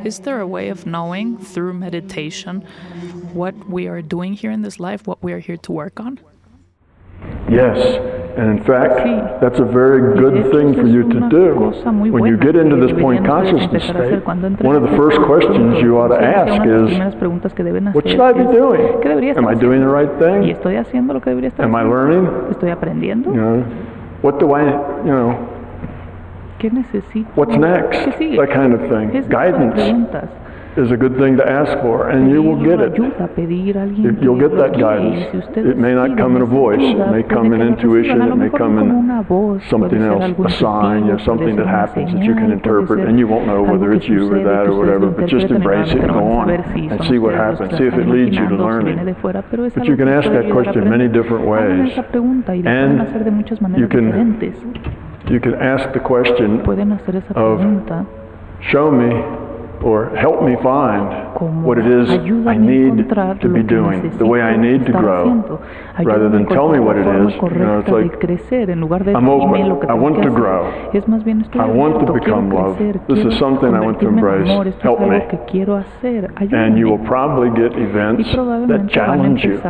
Is there a way of knowing through meditation what we are doing here in this life, what we are here to work on? Yes, and in fact, that's a very good thing for you to do. When you get into this point consciousness state, one of the first questions you ought to ask is, what should I be doing? Am I doing the right thing? Am I learning? What do I, what's next? That kind of thing. Guidance is a good thing to ask for, and you will get it. You'll get that guidance. It may not come in a voice, it may come in intuition, it may come in something else, a sign, something that happens that you can interpret, and you won't know whether it's you or that or whatever, but just embrace it and go on and see what happens. See if it leads you to learning. But you can ask that question many different ways, and you can ask the question of, show me or help me find what it is I need to be doing, the way I need to grow, rather than tell me what it is. It's like, I'm open, I want to grow, I want to become love, this is something I want to embrace, help me. And you will probably get events that challenge you.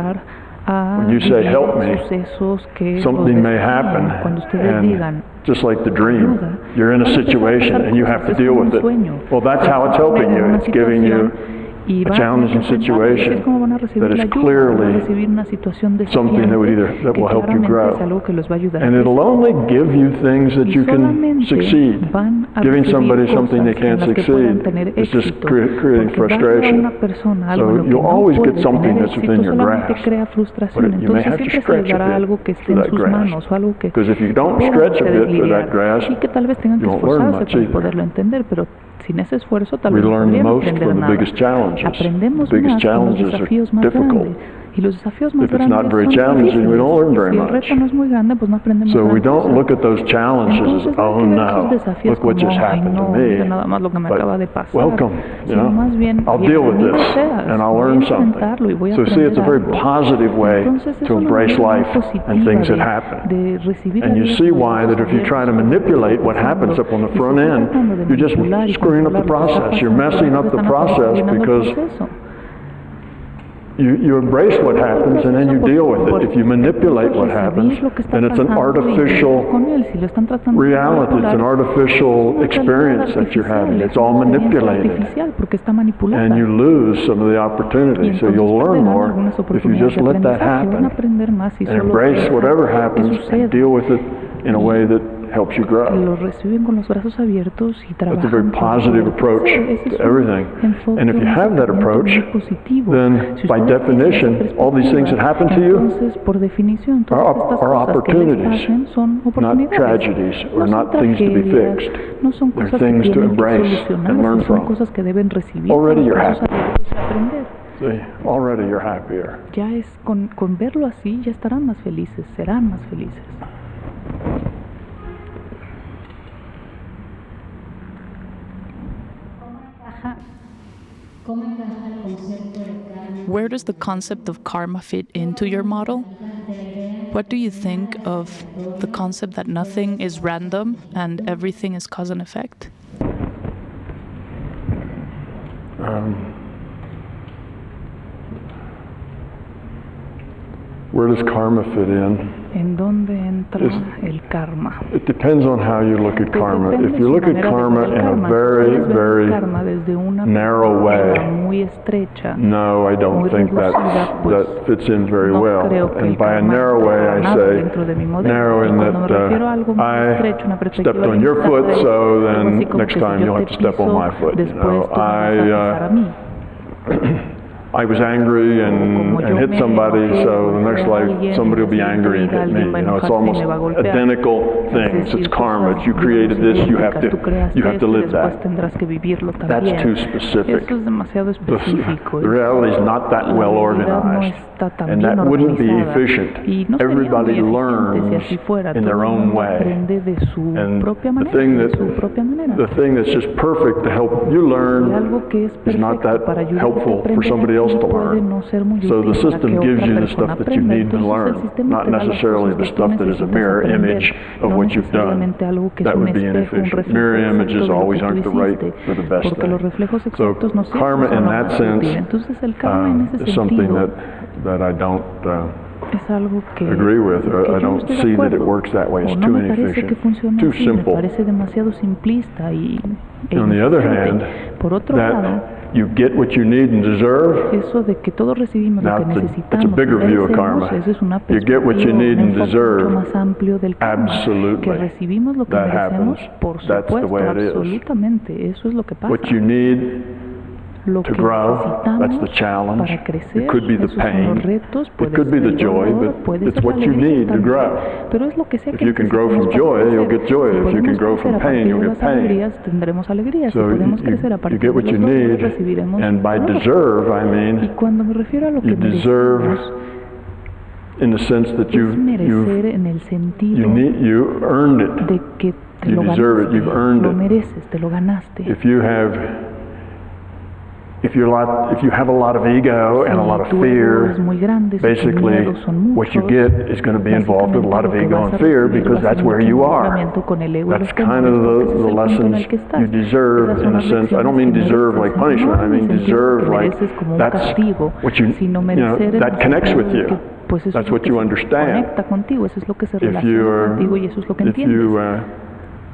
When you say, help me, something may happen, and just like the dream, you're in a situation and you have to deal with it. Well, that's how it's helping you. It's giving you a challenging situation that is clearly something that will help you grow. And it'll only give you things that you can succeed. Giving somebody something they can't succeed is just creating frustration. So you'll always get something that's within your grasp, but you may have to stretch a bit for that grasp. Because if you don't stretch a bit for that grasp, you won't learn much either. We learn the most from the biggest challenges. The biggest challenges are difficult. If it's not very challenging, we don't learn very much. So we don't look at those challenges as, oh no, look what just happened to me. But welcome, I'll deal with this and I'll learn something. So see, it's a very positive way to embrace life and things that happen. And you see why that if you try to manipulate what happens up on the front end, you're just screwing up the process. You're messing up the process because you embrace what happens and then you deal with it. If you manipulate what happens, then it's an artificial reality. It's an artificial experience that you're having. It's all manipulated. And you lose some of the opportunities. So you'll learn more if you just let that happen and embrace whatever happens and deal with it in a way that helps you grow. That's a very positive approach to everything. And if you have that approach, then by definition, all these things that happen to you are opportunities, not tragedies or not things to be fixed. They're things to embrace and learn from. Already you're happy. See, already you're happier. Ya es con verlo así, ya estarán más felices, serán más felices. Where does the concept of karma fit into your model? What do you think of the concept that nothing is random and everything is cause and effect? Where does karma fit in? ¿En dónde entra el karma? It depends on how you look at karma. If you look at karma in a very, very narrow way, no, I don't think that fits in very well. And by a narrow way, I say narrow in that I stepped on your foot, so then next time you'll have to step on my foot. I was angry and hit somebody, so the next life somebody will be angry and hit me. It's almost identical things. It's karma. You created this. You have to live that. That's too specific. The reality is not that well organized, and that wouldn't be efficient. Everybody learns in their own way, and the thing that's just perfect to help you learn is not that helpful for somebody else to puede learn. no ser muy So útil the para system que gives otra you the persona stuff that you aprenda. need to Entonces el learn, sistema not te da las necessarily cosas the que tú stuff that is a necesitas mirror aprender, image of no what you've done. necesariamente algo que es That un would be espejo, un inefficient. reflejo Mirror exacto images de lo always que tú aren't the right hiciste, or the best porque los thing. reflejos So exactos no siempre karma son in lo that más sense útil. Entonces el karma en ese is something sentido that I don't es algo que agree with. que I yo no don't estoy de see that it acuerdo, works that way. It's o no too me parece que inefficient, funcione too así, me simple. parece demasiado simplista y On the other hand, por otro lado, that you get what you need and deserve. eso de que todos recibimos Now, lo que it's a necesitamos bigger y view of merecemos, karma. eso es una You get what you perspectiva, need un and enfoque deserve. mucho más amplio del karma, Absolutely. que recibimos lo que That merecemos, happens. por That's the supuesto, way it is. absolutamente, eso es lo que pasa. What you need Lo to que grow, that's the necesitamos challenge. para crecer, It could be the esos son los pain. retos, It puede could be ser the el joy, dolor, but puede it's ser la what you alegría need to también. grow. Pero es lo que sea If que you can grow from necesitemos para joy, you'll crecer. get joy. Si If you can podemos grow crecer from a pain, partir you'll de get las pain. alegrías, tendremos alegrías. Si So podemos crecer a you partir get de what los you dolores, need, recibiremos and by dolor. deserve, I Y mean, cuando me refiero a lo que you deserve merecemos, in the sense that es merecer en el sentido you earned it. de que te You lo deserve it. ganaste, You've earned lo it. mereces, te lo ganaste. If you have a lot of ego and a lot of Si tu ego fear, es muy grande, si tus basically miedos son what you muchos, get is going to be involved with a lot of básicamente ego lo and que vas a fear recibir because va a that's ser where mucho you are. involucramiento con el ego y That's los kind temores, of porque ese the es el punto en lessons el que estás. you deserve Esas son in a las sense. I don't lecciones mean que deserve mereces, like no punishment. I en el mean sentido deserve que like mereces como un that's castigo, what you sino merecer en that el connects sentido with de you. que, pues eso That's es lo what que you se understand. conecta contigo, eso es lo que se If you relaciona contigo y eso es lo que if entiendes. you are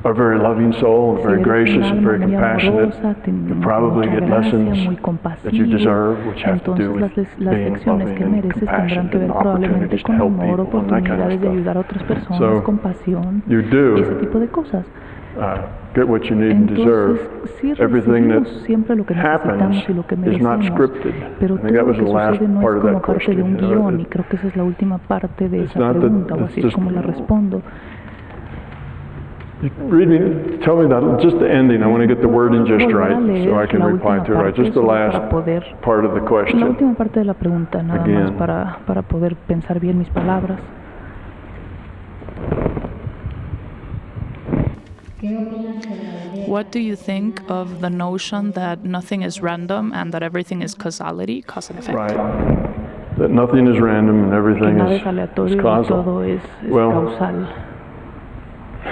a very loving soul, Si very eres gracious un and very alma muy compassionate, amorosa, you probably mucha get gracia, lessons muy that you compasivo, deserve, which have to do entonces with las being lecciones loving que and mereces tendrán compassionate que ver and probablemente opportunities to con help amor, people and that kind of oportunidades de stuff. ayudar a otras personas, So, compasión you y ese do tipo de cosas. get what you need and deserve. Entonces, sí Everything that recibimos siempre lo que happens necesitamos y lo que is not merecemos, scripted. pero I todo think that lo was que the last sucede no part es of como that parte de question. un You know, guión, y creo que esa es la última parte de it's esa not that pregunta, o it's así es just- como la respondo. Read me, tell me that, just the ending. I want to get the wording just Volver a right leer so I can la reply última to it right. parte Just the solo last para poder, part of the la question. última parte de la pregunta, nada más Again. para poder pensar bien mis palabras. What do you think of the notion that nothing is random and that everything is causality, cause and effect? Right. That nothing is random and Que everything nada es is aleatorio y causal. todo es Well, causal.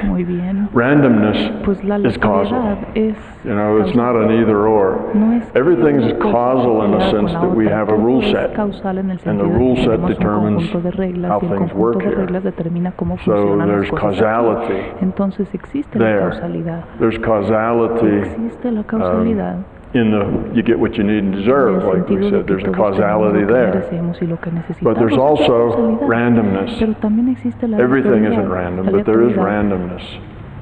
Muy bien. Randomness Pues la is causal. aleatoriedad es You know, it's not an either or. no es Everything's una cosa causal in the peleada con sense la that we otra. have a Todo rule es set. causal en el And the sentido de rule que set tenemos un determines conjunto de reglas how y el things conjunto work de here. reglas determina cómo So funcionan las there's cosas causality aquí. Entonces existe la there. causalidad. There's causality Existe la causalidad. in you get what you need and En deserve, el like we sentido de said. que There's a todos tenemos causality lo que there. merecemos y lo que necesitamos. But there's Esa also causalidad. randomness. Pero también existe la Everything aleatoriedad. isn't random, La but there is aleatoriedad. randomness.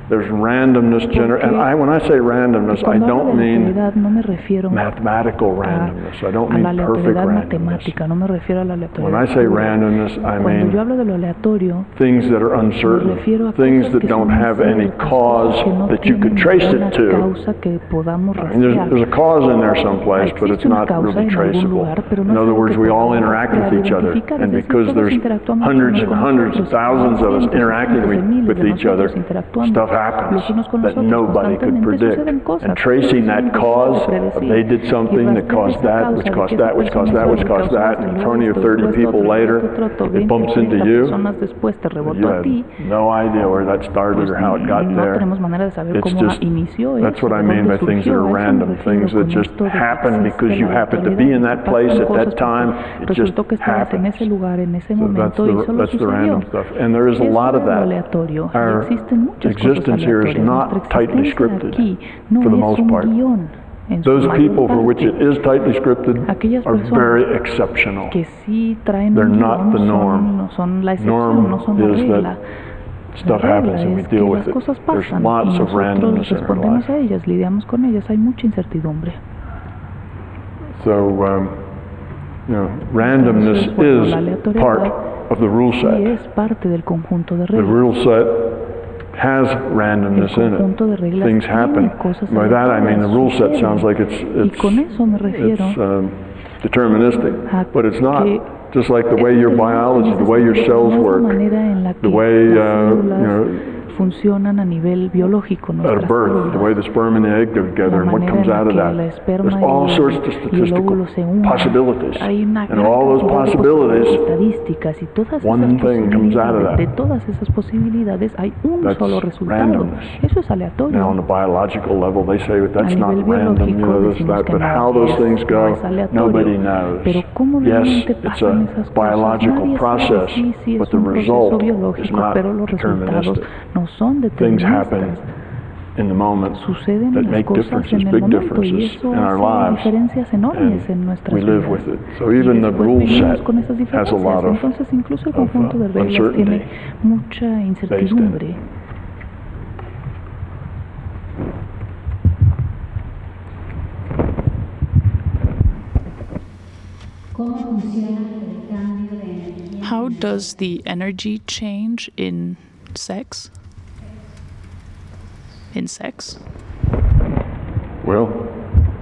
There's randomness, Porque and when I say randomness, I Cuando hablo don't de mean aleatoriedad no me refiero mathematical randomness. I don't a mean la perfect aleatoriedad randomness. matemática, no me refiero a la aleatoriedad When I say pura. randomness, I Cuando yo mean hablo de lo aleatorio, things that are me uncertain, refiero a things cosas that que don't son have any inciertas, cause cosas que no that you could tienen trace ninguna it to. causa que podamos I mean, rastrear. there's a cause in there someplace, but it's Existe una not causa really en algún traceable. lugar, pero no In es other algo words, que we all podamos interact with rastrear, each other, identificar, and es decir, because todos there's interactuamos hundreds unos and con hundreds of otros, thousands of us cientos y interacting cientos de miles with de each other, nosotros interactuando stuff happens los unos con that los otros nobody could constantemente, predict. suceden cosas And tracing that cause, they did something that caused that, which caused that, which caused that, which caused that, and 20 or 30 people later, it bumps into you. después te rebotó You a have ti, no idea where that started pues or how it got no there. tenemos manera de saber It's cómo just, inició that's eso, what I de mean dónde by things that surgió, are a eso me random, refiero things that con just esto de que happen existe because you la happen to aleatoriedad, be in that pasan place at cosas that time. porque It just resultó que estabas en happens. ese lugar, en ese So momento y solo that's the sucedió. random stuff. And there is a Eso lot es of lo that. aleatorio, y Our existen muchas cosas existence here is aleatorias. not Nuestra tightly existencia scripted, aquí no for the es most un part. guión. En su Those mayor people for which it parte, is tightly scripted aquellas are personas very exceptional. que sí traen They're un not guión the norm. no son la Norm excepción, no son la is regla. that stuff La regla happens and we es deal que with las it. cosas There's pasan y lots of nosotros randomness in our respondemos life. a ellas, lidiamos con ellas, hay mucha incertidumbre. So, randomness Entonces, bueno, la is aleatoriedad part of the rule Sí set. es parte del conjunto de The reglas. rule set has randomness El in conjunto de it. reglas Things tiene happen. cosas By that I mean the rule set suceden. sounds like Y con eso me refiero deterministic, a but it's not. que Just like the way your biology, the way your cells work, the way funcionan a nivel biológico at nuestras birth, the way células, the sperm and the egg go together la and what manera comes en out la of que that. la esperma There's all sorts of y el statistical óvulo se unen. possibilities. Hay una And gran all those cantidad de possibilities, estadísticas y todas one esas thing comes out of posibilidades, de that. todas esas posibilidades hay un That's solo resultado. randomness. Eso es Now, on aleatorio. the biological level, they say that's A not nivel random, biológico this, decimos that, que but no how those things no go, es aleatorio. nobody knows. Pero cómo Yes, realmente it's pasan a esas cosas, biological nadie process, sabe si but es the un proceso result is biológico, not pero los resultados deterministic. no son Things happen deterministas. in the moment Suceden that las make cosas differences, en el big momento y differences eso in our hace lives, diferencias enormes en and nuestras we live vidas. with it. So Y even the después rule vivimos set con esas has a diferencias. lot of Entonces incluso el conjunto de reglas uncertainty tiene mucha incertidumbre. How does the energy change in sex? In sex? Well,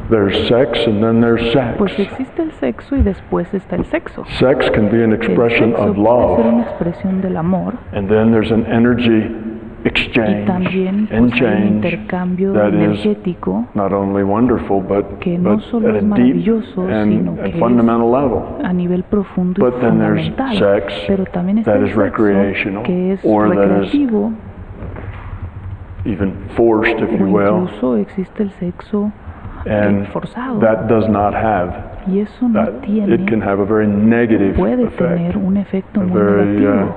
there's sex and then there's sex. Pues existe el sexo y después está el sexo. Sex can be an El expression sexo of puede ser una love, expresión del amor and then there's an energy y exchange también and pues, hay un change intercambio that is energético not only wonderful, but que no solo at es a deep maravilloso, sino and que es fundamental level. a nivel profundo y But then there's fundamental. sex Pero también está that el is sexo recreational, que es or that is recreativo, even forced, if o you will, incluso existe el sexo and forzado. that does not have Y eso no that. tiene, It can have a very negative puede effect, tener un efecto a muy very negativo,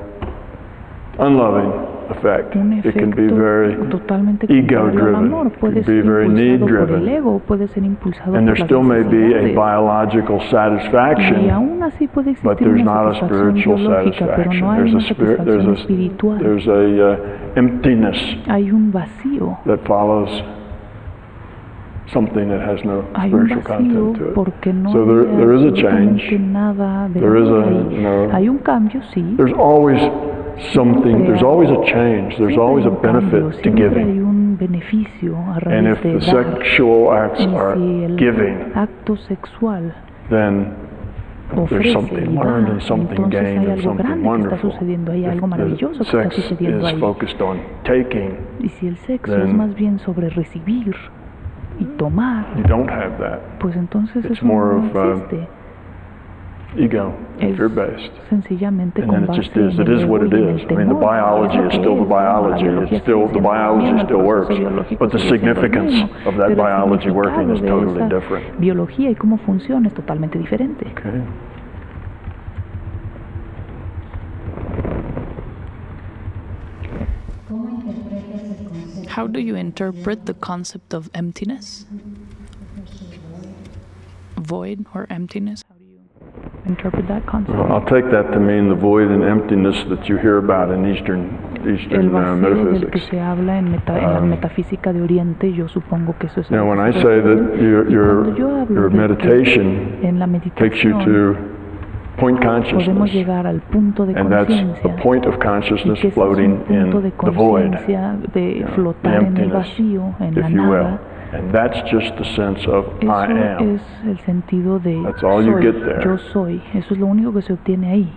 unloving effect. un It can be efecto very totalmente contrario al ego-driven. amor. It Puede can ser be very impulsado por el need-driven. ego, puede ser impulsado And por there las still may be a necesidades. biological Y satisfaction, aún así puede but existir there's una not a satisfacción spiritual biológica, pero no satisfaction. hay una satisfacción espiritual. There's a emptiness Hay un vacío. that follows something that has no Hay un spiritual vacío content to it. porque no So hay there is a absolutamente change. nada de There is amor a, ahí. Hay un cambio, sí. There's always something, there's always a change, there's Siempre always hay a un cambio, benefit to siempre hay giving. un beneficio a And raíz if de the dar. sexual acts Y are si el giving, acto sexual then there's ofrece something y da, learned and something entonces gained hay and algo something grande que está wonderful. sucediendo ahí, algo If maravilloso the que está sex sucediendo is ahí. focused on taking, Y si el sexo then es más bien sobre recibir y tomar, you don't have that. pues entonces It's eso more no of, existe. Ego, Es fear-based. sencillamente And con then it base just is. en It el is ego what it y en is. el I mean, the temor. biology Es lo is que still the es, ¿no? La biology. biología It's still, sigue the siendo lo biology mismo, el still works. proceso biológico But the sigue siendo lo significance mismo, of that pero el biology working is significado de totally esa different. biología y cómo funciona es totalmente diferente. Okay. How do you interpret the concept of emptiness? Void or emptiness? How do you interpret that concept? Well, I'll take that to mean the void and emptiness that you hear about in Eastern El vacío del que metaphysics. se habla en la metafísica de Oriente, yo supongo que eso es. Now, lo when que I se say refiere. that Y cuando yo hablo your de que meditation en la takes you meditación to point podemos consciousness, llegar al punto de and that's a conciencia point of y consciousness que ese es floating un in punto de the void, conciencia de the flotar en el emptiness, vacío, en la if you will. nada. And that's just the sense of I Eso am. es el sentido de That's all you soy, get there. yo soy. Eso es lo único que se obtiene ahí.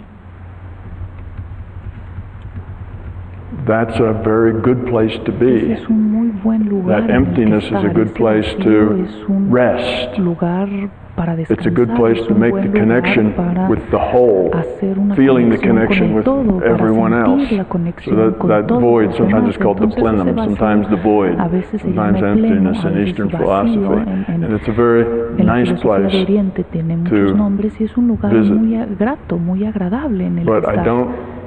That's a very good place to Ese be. es un muy buen lugar. That en el que emptiness is a estar. good Ese place vacío to es un rest. lugar para It's a descansar. good place Es to un make buen the lugar connection para with the whole, hacer una feeling the conexión connection with con el todo, para everyone else. sentir la So conexión con that todos void, los sometimes demás. it's called the Entonces, plenum, ese vacío sometimes the void, a veces se llama sometimes el pleno, emptiness a in veces Eastern vacío. philosophy. And it's a very En la nice filosofía de place. Oriente tiene muchos nombres y es un lugar visit. muy grato, muy agradable en el But que estar.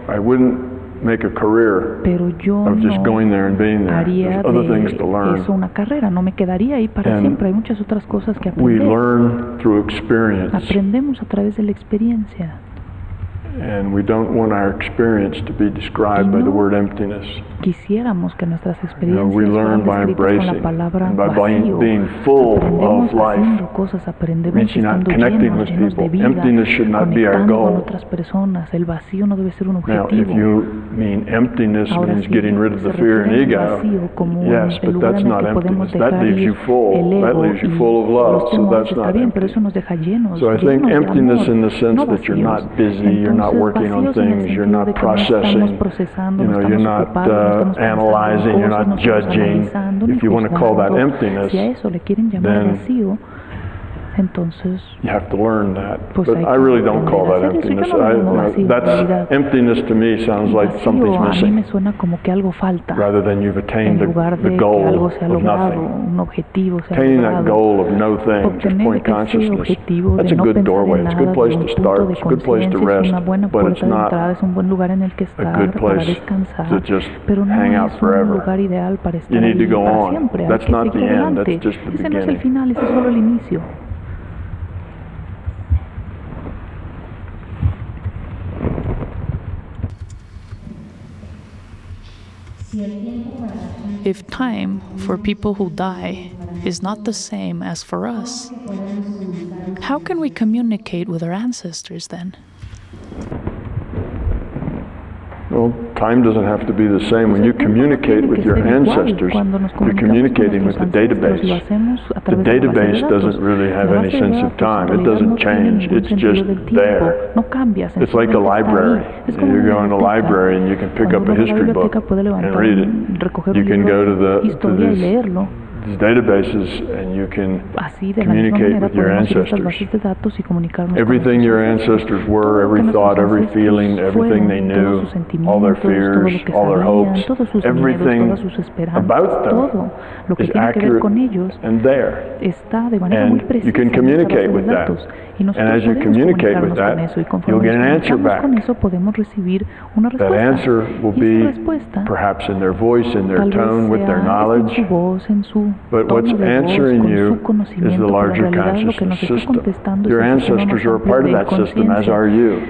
I wouldn't make a career Pero yo of just no going there and being there. haría There's other de things to learn. eso una carrera, no me quedaría ahí para And siempre, hay muchas otras cosas que We aprender. learn through experience. Aprendemos a través de la experiencia. And we don't want our experience to be described by the word emptiness. Quisiéramos que nuestras experiencias we learn fueran by descritas con la embracing palabra and by vacío. being full Aprendemos of life, haciendo cosas, aprendemos reaching out, estando connecting llenos, with llenos de people. vida, Emptiness should not be our conectando con goal. otras personas. El vacío no debe ser un Now, if objetivo. you mean emptiness Ahora means sí, getting rid of se the fear and refiere al ego, vacío como yes, el but lugar that's en el not que podemos emptiness. That dejar leaves ir you full. el That ego leaves you y full of los love, so temores. that's Está not bien, pero empty. eso nos deja llenos, So I think llenos de emptiness amor, in the sense no that you're vacíos. not busy, you're not not working on things, you're not processing, you're not analyzing, you're not judging. If you want to call that emptiness, then you have to learn that. But I really don't call that emptiness. That's emptiness to me sounds like something's missing, rather than you've attained the goal of nothing. Attaining that goal of no thing, just point consciousness, that's a good doorway. It's a good place to start. It's a good place to rest, but it's not a good place to just hang out forever. You need to go on. That's not the end. That's just the beginning. If time for people who die is not the same as for us, how can we communicate with our ancestors then? Well, time doesn't have to be the same. When you communicate with your ancestors, you're communicating with the database. The database doesn't really have any sense of time. It doesn't change. It's just there. It's like a library. You go in a library and you can pick up a history book and read it. You can go to these databases and you can communicate with your ancestors. Everything your ancestors were, every thought, every feeling, everything they knew, all their fears, all their hopes, everything about them is accurate and there. And you can communicate with that. And as you communicate with that, you'll get an answer back. That answer will be perhaps in their voice, in their tone, with their knowledge. But what's answering you is the larger consciousness system. Your ancestors are a part of that system, as are you.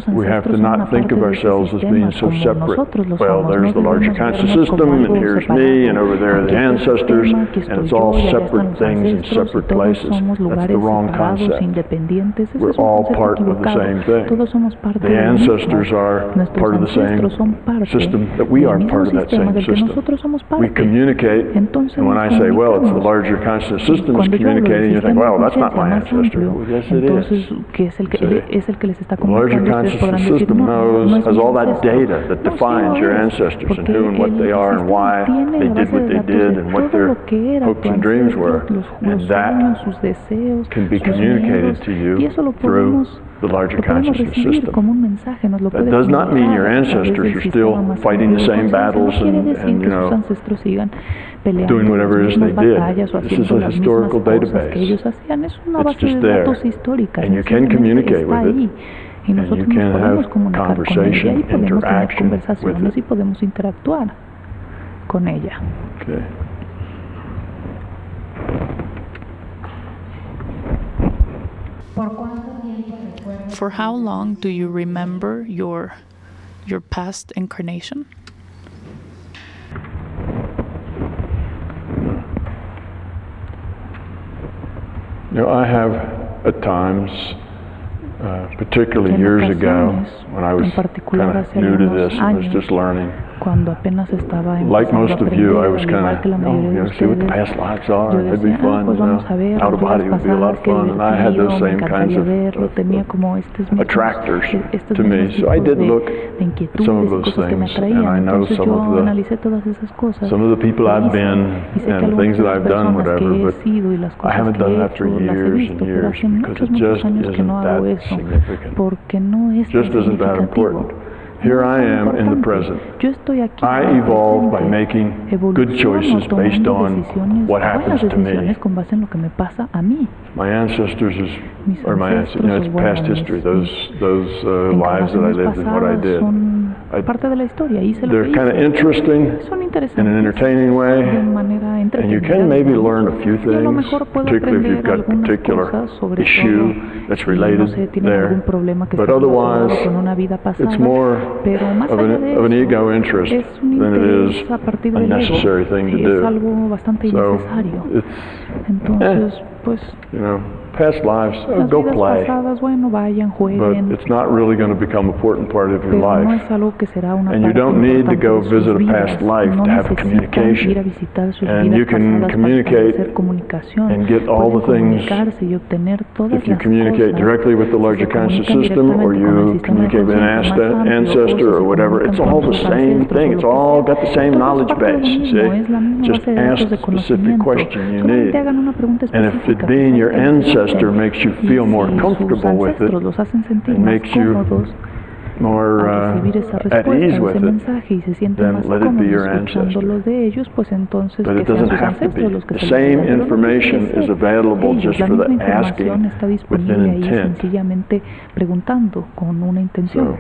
We have to not think of ourselves as being so separate. Well, there's the larger conscious system, and here's me, and over there are the ancestors, and it's all separate things in separate places. That's the wrong concept. We're all part of the same thing. The ancestors are part of the same system, that we are part of that same system. We communicate, and when I say, well, it's the larger conscious system is communicating, you think, well, that's not my ancestor. Well, yes, it is. The larger consciousness system has all that data that defines your ancestors and who and what they are and why they did what they did and what their hopes and dreams were. And that can be communicated to you through the larger consciousness system. That does not mean your ancestors are still fighting the same battles and doing whatever it is they did. This is a historical database. It's just there. And you can communicate with it. And you can have conversation, interaction with it. Okay. For how long do you remember your past incarnation? I have at times, particularly years ago, when I was kind of new to this and was just learning. Like most of you, I was kind of, see what the past lives are. It'd be fun. Out of body would be a lot of fun. And I had those same kinds of attractors to me. So I did look at some of those things, and I know some of the people I've been and the things that I've done, whatever, but I haven't done that for years and years because it just isn't that significant. Just isn't that important. Here I am in the present. I evolve by making good choices based on what happens to me. My ancestors it's past history. Those lives that I lived and what I did. They're kind of interesting in an entertaining way, and you can maybe learn a few things, particularly if you've got a particular issue that's related there. But otherwise, it's more of an ego interest than it is a necessary thing to do. So it's pues past lives, las go vidas play. pasadas, bueno, vayan, But jueguen, it's not really going to become an important part of your pero no life. es algo que será una And you parte don't need to importante go de sus visit a vidas. past life No to have necesitan ir a communication. visitar sus And you vidas can pasadas para communicate hacer comunicación. and get all Pueden the things, comunicarse y obtener todas if you las communicate cosas. directly with the Si larger se conscious comunican system, or directamente con el you sistema de communicate with an conciencia más amplio, ancestor o or si se whatever, it's comunican all con the sus same ancestros thing. o It's lo que all sea, got the same todo es knowledge parte de lo base. mismo, See? es la misma Just base de ask datos de the specific conocimiento. question you need. Solamente hagan una pregunta And if específica. it being your pregunten, ancestor makes you y feel more si sus comfortable with it, ancestros los hacen sentir and más makes you cómodos more al recibir esa at respuesta, ease with ese it, mensaje, y se sienten then más let it be cómodos your ancestor. escuchándolos de ellos, pues entonces But que it sean doesn't sus have to be. ancestros los que The se lo same digan. Pero no information tiene que is ser available ellos. just La for misma the información asking está with disponible an ahí intent. sencillamente preguntando con una intención. So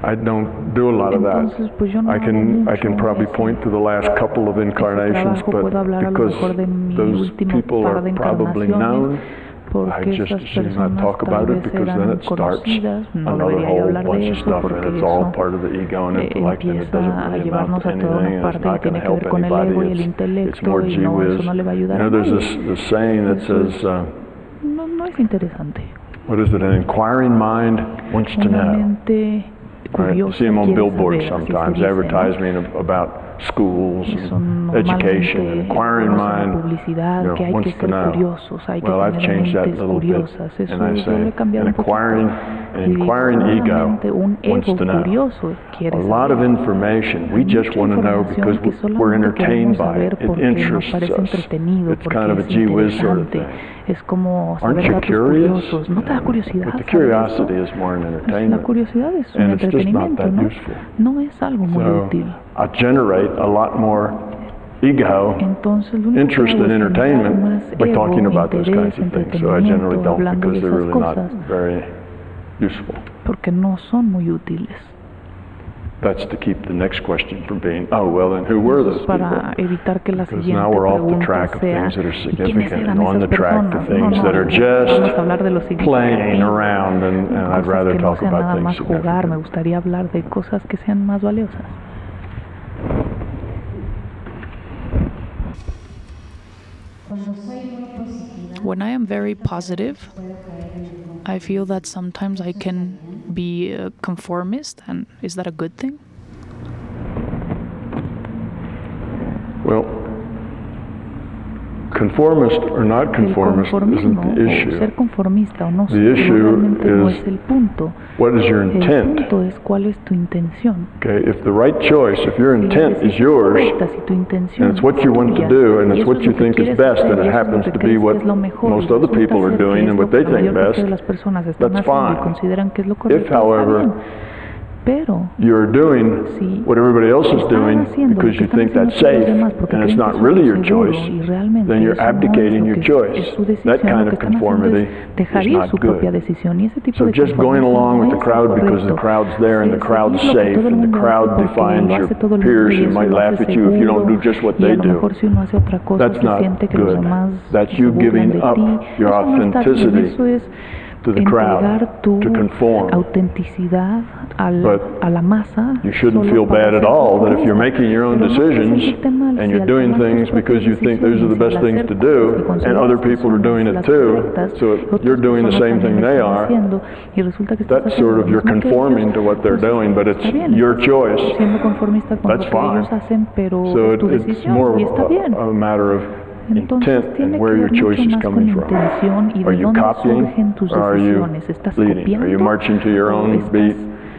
I don't do a lot of that. Entonces, pues yo no I hago can mucho probably ese- point to the last couple of incarnations, trabajo. but Puedo hablar a lo because mejor de mi those último people par are de probably known, I porque just esas as soon not personas talk tal about it vez because then eran it starts conocidas, no another debería yo whole hablar bunch de of eso stuff, and porque it's all eso part of the ego and intellect, and it empieza doesn't a really amount llevarnos to a toda anything, una and it's parte not que tiene going to que ver help con el ego y anybody. el It's intelecto, more y gee no, whiz. eso no le va a ayudar a There's nadie. this saying that Eso says, no es interesante. what is it? An inquiring mind wants to Una know. mente Right? You curiosa see them on quiere billboards saber, así se sometimes, dice, ¿no? advertising about schools Y son and education. normalmente An inquiring vemos en la mind, publicidad que hay que wants to ser know. curiosos, hay que Well, I've tener changed that a mentes little bit, curiosas. Eso and I yo say lo he cambiado an un poquito. Y digo, inquiring ego solamente un wants ego to know. curioso quiere A lot of saber. information we Hay just mucha want to know información because que we're solamente entertained queremos by saber it. It porque nos interests parece us. entretenido, It's porque kind of a es gee whiz sort of interesante. thing. Es como Aren't saber you datos curious? curiosos. ¿No te da curiosidad But the saber curiosity eso? is more an Pues la entertainment. curiosidad es un And it's just not entretenimiento, that ¿no? useful. No es algo muy So útil. I generate a lot more ego Entonces, lo único que interest hago in es generar entertainment más by ego, talking about those interés, kinds of things. So I generally entretenimiento, don't hablando de because they're esas really not cosas, very useful. porque no son muy útiles. That's to keep the next question from being, oh, well, then who were those Para people? evitar que la Because siguiente now we're off the pregunta track of sea, things that are ¿y quiénes significant eran and on esas the track to personas? things No, that are vamos a hablar de lo just playing significativo, around, and I'd cosas rather que no talk sean about nada things más jugar. Me significant. gustaría hablar de cosas que sean más valiosas. When I am very positive, I feel that sometimes I can be a conformist, and is that a good thing? Well, conformist or not El conformist isn't conformismo, the o issue. ser conformista o no The serlo, issue realmente no is es el punto. What is your El intent? punto es cuál es tu intención. Okay, if the right choice, if your Si la intent is decisión yours, correcta, si tu intención and it's what es you want to tuya, do, and y it's eso what es you lo que think is quieres best, hacer, and y it eso es lo happens que to be crees que what es lo mejor, most y other resulta people are ser que doing es and lo what que they la think mayor parte best, de las personas están that's haciendo y fine. consideran que es lo If, correcto, está however, bien. Pero you're doing si what everybody else is están doing haciendo lo because que you están think haciendo that's todos los safe, demás porque and it's creen que not eso really es your lo seguro, choice, y realmente then you're eso no es abdicating lo your que choice. es su That decisión, kind lo que of están haciendo conformity es dejar is ir not su propia good. decisión, y ese tipo So de just going conformismo along no with the es crowd because the correcto. crowd's there and the crowd's Seguir lo que safe todo el and the mundo hace crowd porque defines lo your hace todo el peers mundo y and eso might lo laugh hace at you if you don't do seguro, just what y a they lo do. mejor si uno hace otra cosa That's se not siente que los good. demás That's se you burlan giving de up ti. your Eso no está bien, authenticity eso es to the crowd, entregar tu to conform. autenticidad But a la masa. You shouldn't solo feel para bad at ser all that if you're conformista. making your own Pero no debes decisions sentirte mal and si you're al doing tomar tus things because you propias think those are the best decisiones y al things to hacer do, cosas que and consideras other que people are son doing it las too, correctas, so otras you're doing the personas same también thing lo they están are, haciendo, y resulta que estás that's haciendo sort lo of you're mismo que conforming ellos. to what they're Pues doing, but it's está bien, your estás choice. siendo conformista con That's lo que ellos fine. hacen, pero So es tu it's decisión more y está bien. a matter of Entonces intent tiene and que where your ver choice mucho is más con coming from. intención y Are de you dónde copying surgen tus or are you decisiones. ¿Estás leading? copiando Are you marching to your o own estás beat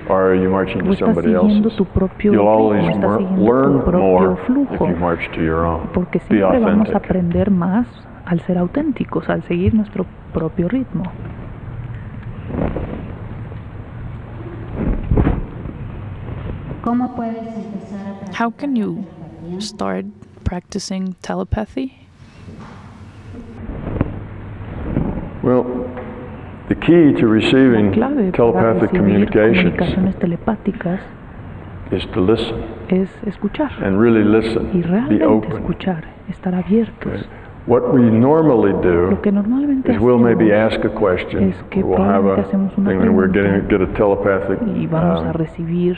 or are you marching o to estás somebody siguiendo else's? tu propio You'll ritmo, always estás siguiendo learn tu propio more if flujo, you march to your own. porque Be siempre vamos a authentic. aprender más al ser auténticos, al seguir nuestro propio ritmo. ¿Cómo puedes empezar a practicar How can you la telepatía? start practicing telepathy? Well, the key to La receiving clave para telepathic recibir communications comunicaciones telepáticas is to listen es escuchar, and really listen, y be realmente open. escuchar, estar abiertos. Okay. What we normally do Lo que normalmente is we'll maybe hacemos ask a question, es que or we'll have a probablemente hacemos una thing and we're pregunta get a telepathic y vamos a recibir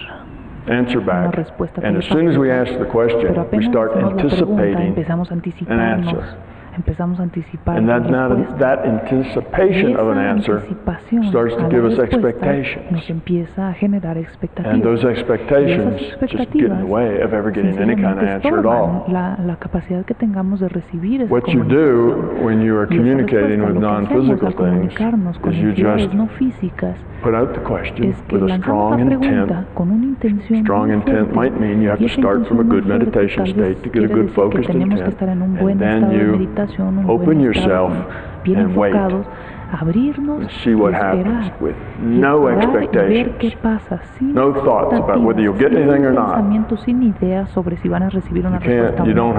answer una back. respuesta And as soon as we telepática. ask the question, Pero we apenas start hacemos la pregunta, anticipating empezamos a an anticiparnos answer. empezamos a anticipar And la that respuesta. anticipation of an answer Anticipación starts to a give la us respuesta expectations. nos empieza a generar And expectativas. those Y expectations esas just get in the way of ever getting any kind of sencillamente answer at all. estorban la capacidad que tengamos de recibir esa What you comunicación. do when you are Y esa communicating respuesta, with lo que hacemos non-physical al things comunicarnos con is you entidades just no físicas put out the question es que with a lanzamos strong la intent. pregunta con una intención Strong muy intent fuerte. might mean you have Y to esa start from a intención muy good fuerte meditation tal vez state to get a quiere good decir que focused tenemos que intent. estar en un And buen then estado de you meditación, un open buen yourself estado bien and wait enfocados, abrirnos and see what y happens esperar. with Y no esperar y ver expectations. qué pasa, sin No thoughts about whether you'll get sin anything or not. pensamientos, sin ideas sobre si van a recibir una respuesta o You no.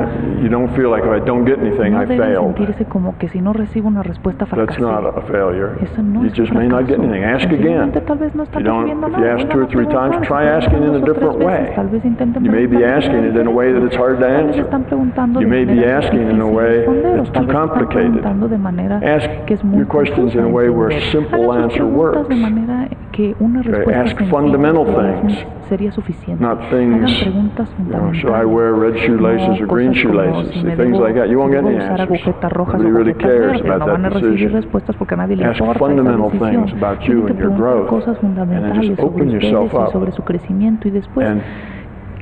don't feel like if I don't get anything, No I deben failed. sentirse como que si no recibo una respuesta That's fracasé. not a failure. Eso no You es just un may not get fracaso. anything. Ask again. Sencillamente tal vez no están If you recibiendo ask nada. 2 Vuelvan or a 3 times, preguntar. try Si asking in a preguntan 2 o 3 different veces, way. tal vez intenten You may be preguntar de asking manera it in a way that it's hard to tal vez answer. están preguntando You de may be manera asking in a difícil way responder, o that's tal too vez están complicated. preguntando de manera Ask que es muy your questions in a confusa way where entender. simple Hagan sus answer preguntas works. de manera que una respuesta Ask sencilla fundamental things, sería suficiente. not Hagan things, preguntas fundamentales. should I wear red shoelaces or No green cosas como shoelaces? si me Things debo, like that. You won't si get debo any usar answers. agujetas rojas Nobody o really agujetas cares verdes. about No that van a recibir decision. respuestas porque a nadie le Ask importa esa fundamental decisión. things about Tienen you que and your preguntar growth. cosas And then fundamentales just sobre open yourself ustedes y up. sobre su crecimiento y después And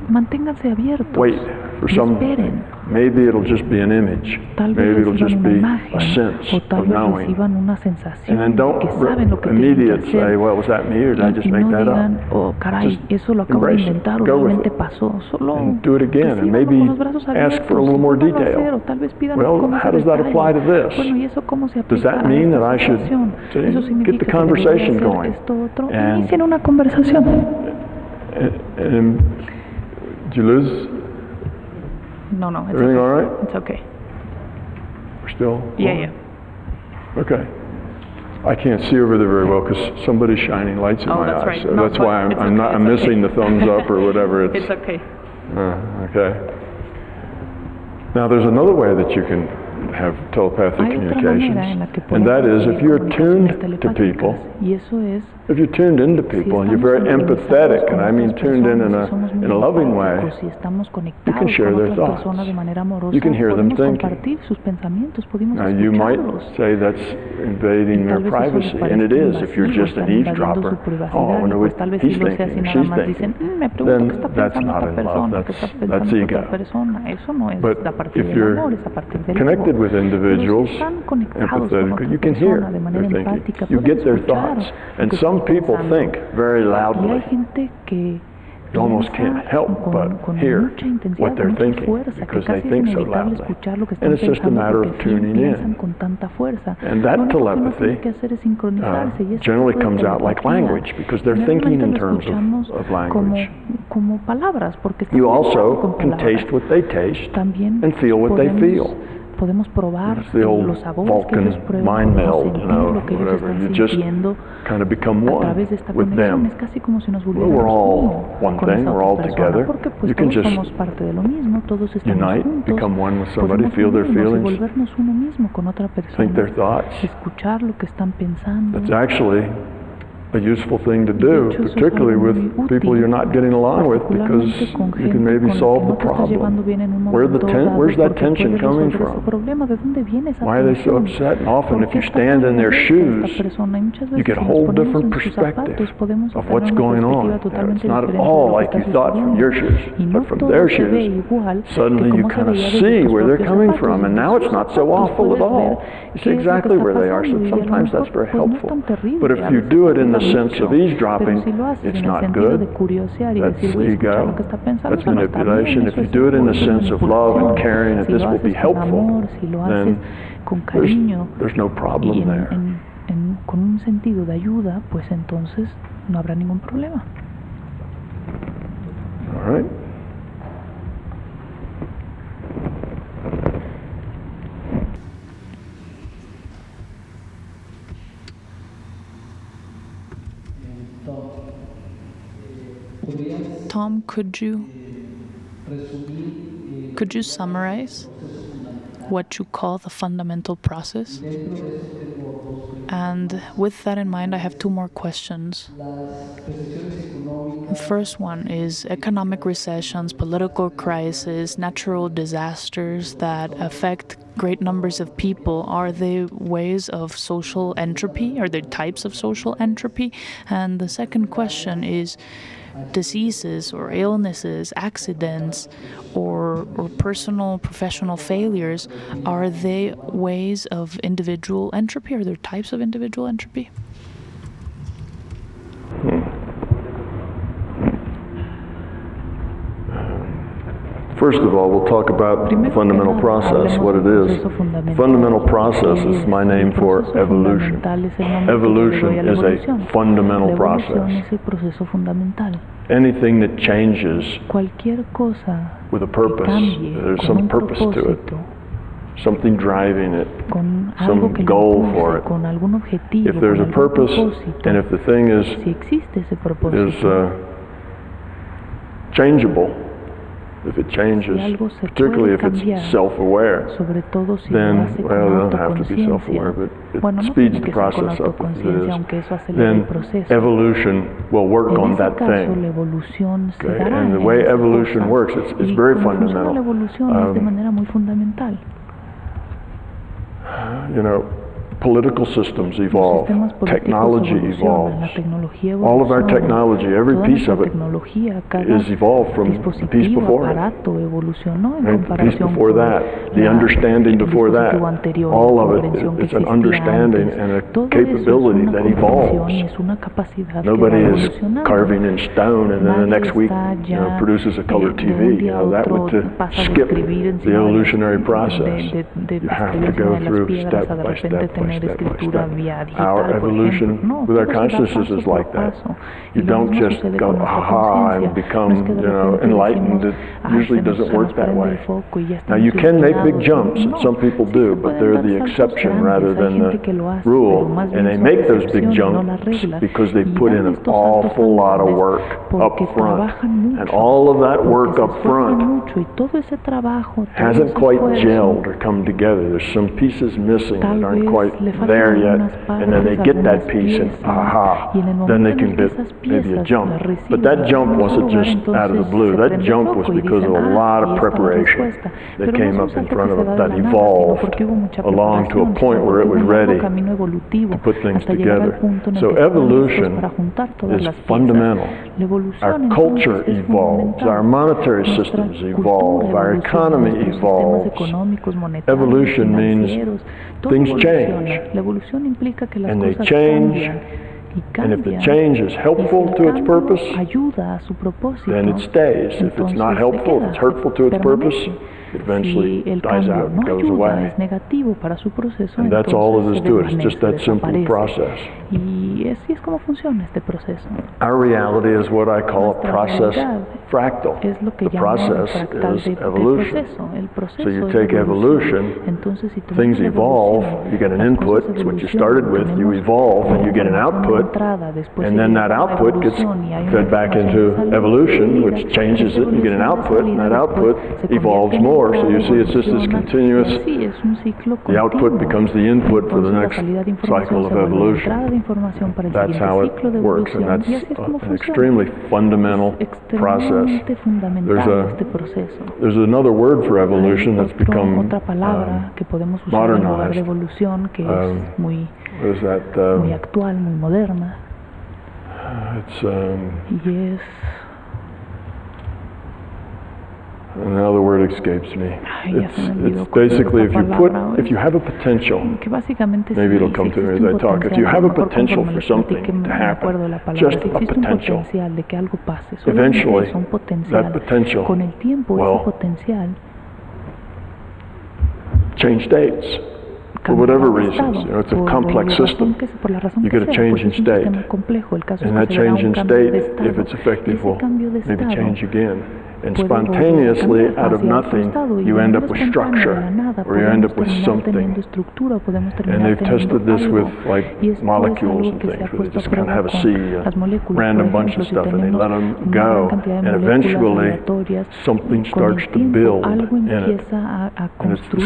manténganse abiertos wait for y some. esperen. Maybe it'll just be an image. Tal vez Maybe it'll reciban just una be imagen a sense o tal of vez knowing. reciban una And sensación then de don't que saben lo que tienen que immediately say, hacer. well, was that me or did I just Y make no that digan, up? oh caray, Just eso lo acabo de embrace it. inventar o Go with realmente it. pasó. Solo And do it again, and recíbanlo maybe con los brazos ask abiertos, for a little y more vuélvanlo a hacer, detail. o tal vez pidan Well, cómo how se does that detalle. apply to this? Bueno, ¿y eso cómo se Does aplica that a mean esta that I should situación? say, Eso get significa the que debería conversation hacer going? esto otro. And- Inicien una conversación. And did you lose No, it's everything okay. all right? It's okay. We're still? Yeah. Okay. I can't see over there very well because somebody's shining lights in Oh, my that's eyes. right. So No, that's why but it's I'm okay, I'm it's missing okay. the thumbs up or whatever. It's okay. Okay. Now there's another way that you can have telepathic Hay otra manera en la communications, que and podemos that is if recibir you're comunicaciones tuned to people, telepáticas, y eso es if you're tuned into people and you're very empathetic, and I mean tuned in in a loving way, si estamos you conectados can share con their otras thoughts. personas de manera amorosa, You can hear them podemos thinking. compartir sus pensamientos, podemos Now you might escucharlos. say that's invading their Tal vez eso privacy, les and it parezca is if you're invasivo, just an están invadiendo eavesdropper. su privacidad, Oh, I wonder y what pues tal vez he's si lo sea así thinking, nada she's más dicen, thinking. me pregunto qué Then está that's pensando not esta in love, persona, qué está that's pensando ego. esta persona. Eso no es But a partir if del you're amor, es a partir del connected ego. with Pero individuals, si están conectados con empathetic, otra you can hear persona de manera their thinking. empática, You pueden get their escuchar thoughts. lo And que some están people pensando. think very Y hay loudly. gente que You almost piensa can't help but con hear mucha intensidad, what con they're mucha thinking fuerza, que because they casi es think so inevitable loudly. escuchar lo que And están it's just a pensando matter of porque sí tuning piensan in. con tanta fuerza. And that Lo único que uno telepathy tiene que hacer es sincronizarse y este generally tipo de comes out like telepatía language because they're thinking generalmente in lo terms escuchamos of language. como palabras, porque están You pensando also con can palabras. taste what they taste También and feel what they feel. podemos probar It's the old los sabores que Vulcan ellos prueban, mind podemos meld, sentir lo que ellos whatever. están You just sintiendo kind of become a one través de esta with conexión. them. Es casi como si nos Well, volviéramos we're all uno one con thing, esa we're otra all persona, together. porque pues You can todos just somos parte de lo mismo, todos estamos unite, juntos, become one with somebody, podemos feel their unirnos y feelings, volvernos uno mismo con otra think persona, their thoughts. escuchar lo que están pensando. It's actually a useful thing to De do, hecho, eso es particularly algo with muy people you're útil, not getting along with, because particularmente con you gente can maybe con la solve que no the te estás llevando problem. bien en un Where's momento that dado, tension porque coming puedes resolver ese from? problema. ¿De dónde viene esa Why are they so tensión? upset? And often, ¿Por if qué you está stand tan in their molesta shoes, esta persona? Y muchas you veces get a si nos whole ponemos different en sus perspective zapatos, podemos of obtener what's una going perspectiva on. totalmente It's not at diferente de all lo que like está you thought from sucediendo. your shoes, Y no but from todo their se ve shoes. igual Suddenly que you como se kind of veía desde see tus where they're propios coming zapatos. from, and Desde now tus it's not so zapatos awful at puedes ver all. You see qué es lo que exactly está where they are, pasando, so y a lo sometimes mejor, that's very pues, no es helpful. tan terrible, But a if you veces do it in the ayuda sense of mucho. eavesdropping, Pero si lo haces it's en el not sentido de good. curiosear y That's decir, voy a escuchar lo ego. que está pensando, That's eso no está bien, manipulation. If eso you es do it in the eso es sense of love and manipulación. caring that Si this lo will be haces con helpful, amor, si lo haces then con cariño there's no y problem there. con un sentido de ayuda, pues entonces no habrá ningún problema. All right? Tom, could you summarize what you call the fundamental process? And with that in mind, I have two more questions. The first one is economic recessions, political crisis, natural disasters that affect great numbers of people, are they ways of social entropy? Are they types of social entropy? And the second question is, diseases or illnesses, accidents, or personal, professional failures, are they ways of individual entropy? Are there types of individual entropy? First of all, we'll talk about fundamental process, what it is. Fundamental process is my name for evolution. Evolution is a fundamental process. Anything that changes with a purpose, there's some purpose to it, something driving it, some goal for it. If there's a purpose, and if the thing is changeable, if it changes, particularly if it's self-aware, then, well, it doesn't have to be self-aware, but it speeds the process up if it is. Then evolution will work on that thing. Okay? And the way evolution works, it's very fundamental. You know, political systems evolve, technology evolves. All of our technology, every piece of it is evolved from the piece before it. Right? The piece before that, the understanding before that, all of it, it's an understanding and a capability that evolves. Nobody is carving in stone and then the next week produces a color TV. That would skip the evolutionary process. You have to go through step by step by step by step. Our evolution with our consciousness is like that. You don't just go, aha, and become, enlightened. It usually doesn't work that way. Now you can make big jumps, and some people do, but they're the exception rather than the rule. And they make those big jumps because they put in an awful lot of work up front. And all of that work up front hasn't quite gelled or come together. There's some pieces missing that aren't quite there yet, and then they get that piece and aha, then they can get maybe a jump. But that jump wasn't just out of the blue. That jump was because of a lot of preparation that came up in front of it, that evolved along to a point where it was ready to put things together. So evolution is fundamental. Our culture evolves, our monetary systems evolve, our economy evolves. Evolution means things change, and they change, and if the change is helpful to its purpose, then it stays. If it's not helpful, if it's hurtful to its purpose, it eventually dies out and goes away. And that's all it is to it. It's just that simple process. Our reality is what I call a process fractal. The process is evolution. So you take evolution, things evolve, you get an input, it's what you started with, you evolve, and you get an output, and then that output gets fed back into evolution, which changes it, and you get an output, and that output evolves more. So you see it's just this continuous, the output becomes the input for the next cycle of evolution. That's how it works, and that's an extremely fundamental process. There's another word for evolution that's become modernized. What is that? It's another word escapes me. It's basically if you have a potential, maybe it'll come to me as I talk. If you have a potential for something to happen, just a potential, eventually that potential will change states. For whatever reasons, it's a complex system. You get a change in state. And that change in state, if it's effective, will maybe change again. And spontaneously, out of nothing, you end up with structure, or you end up with something. And they've tested this with like molecules and things, where they just kind of have a seed, a random bunch of stuff, and they let them go. And eventually, something starts to build in it. And it's the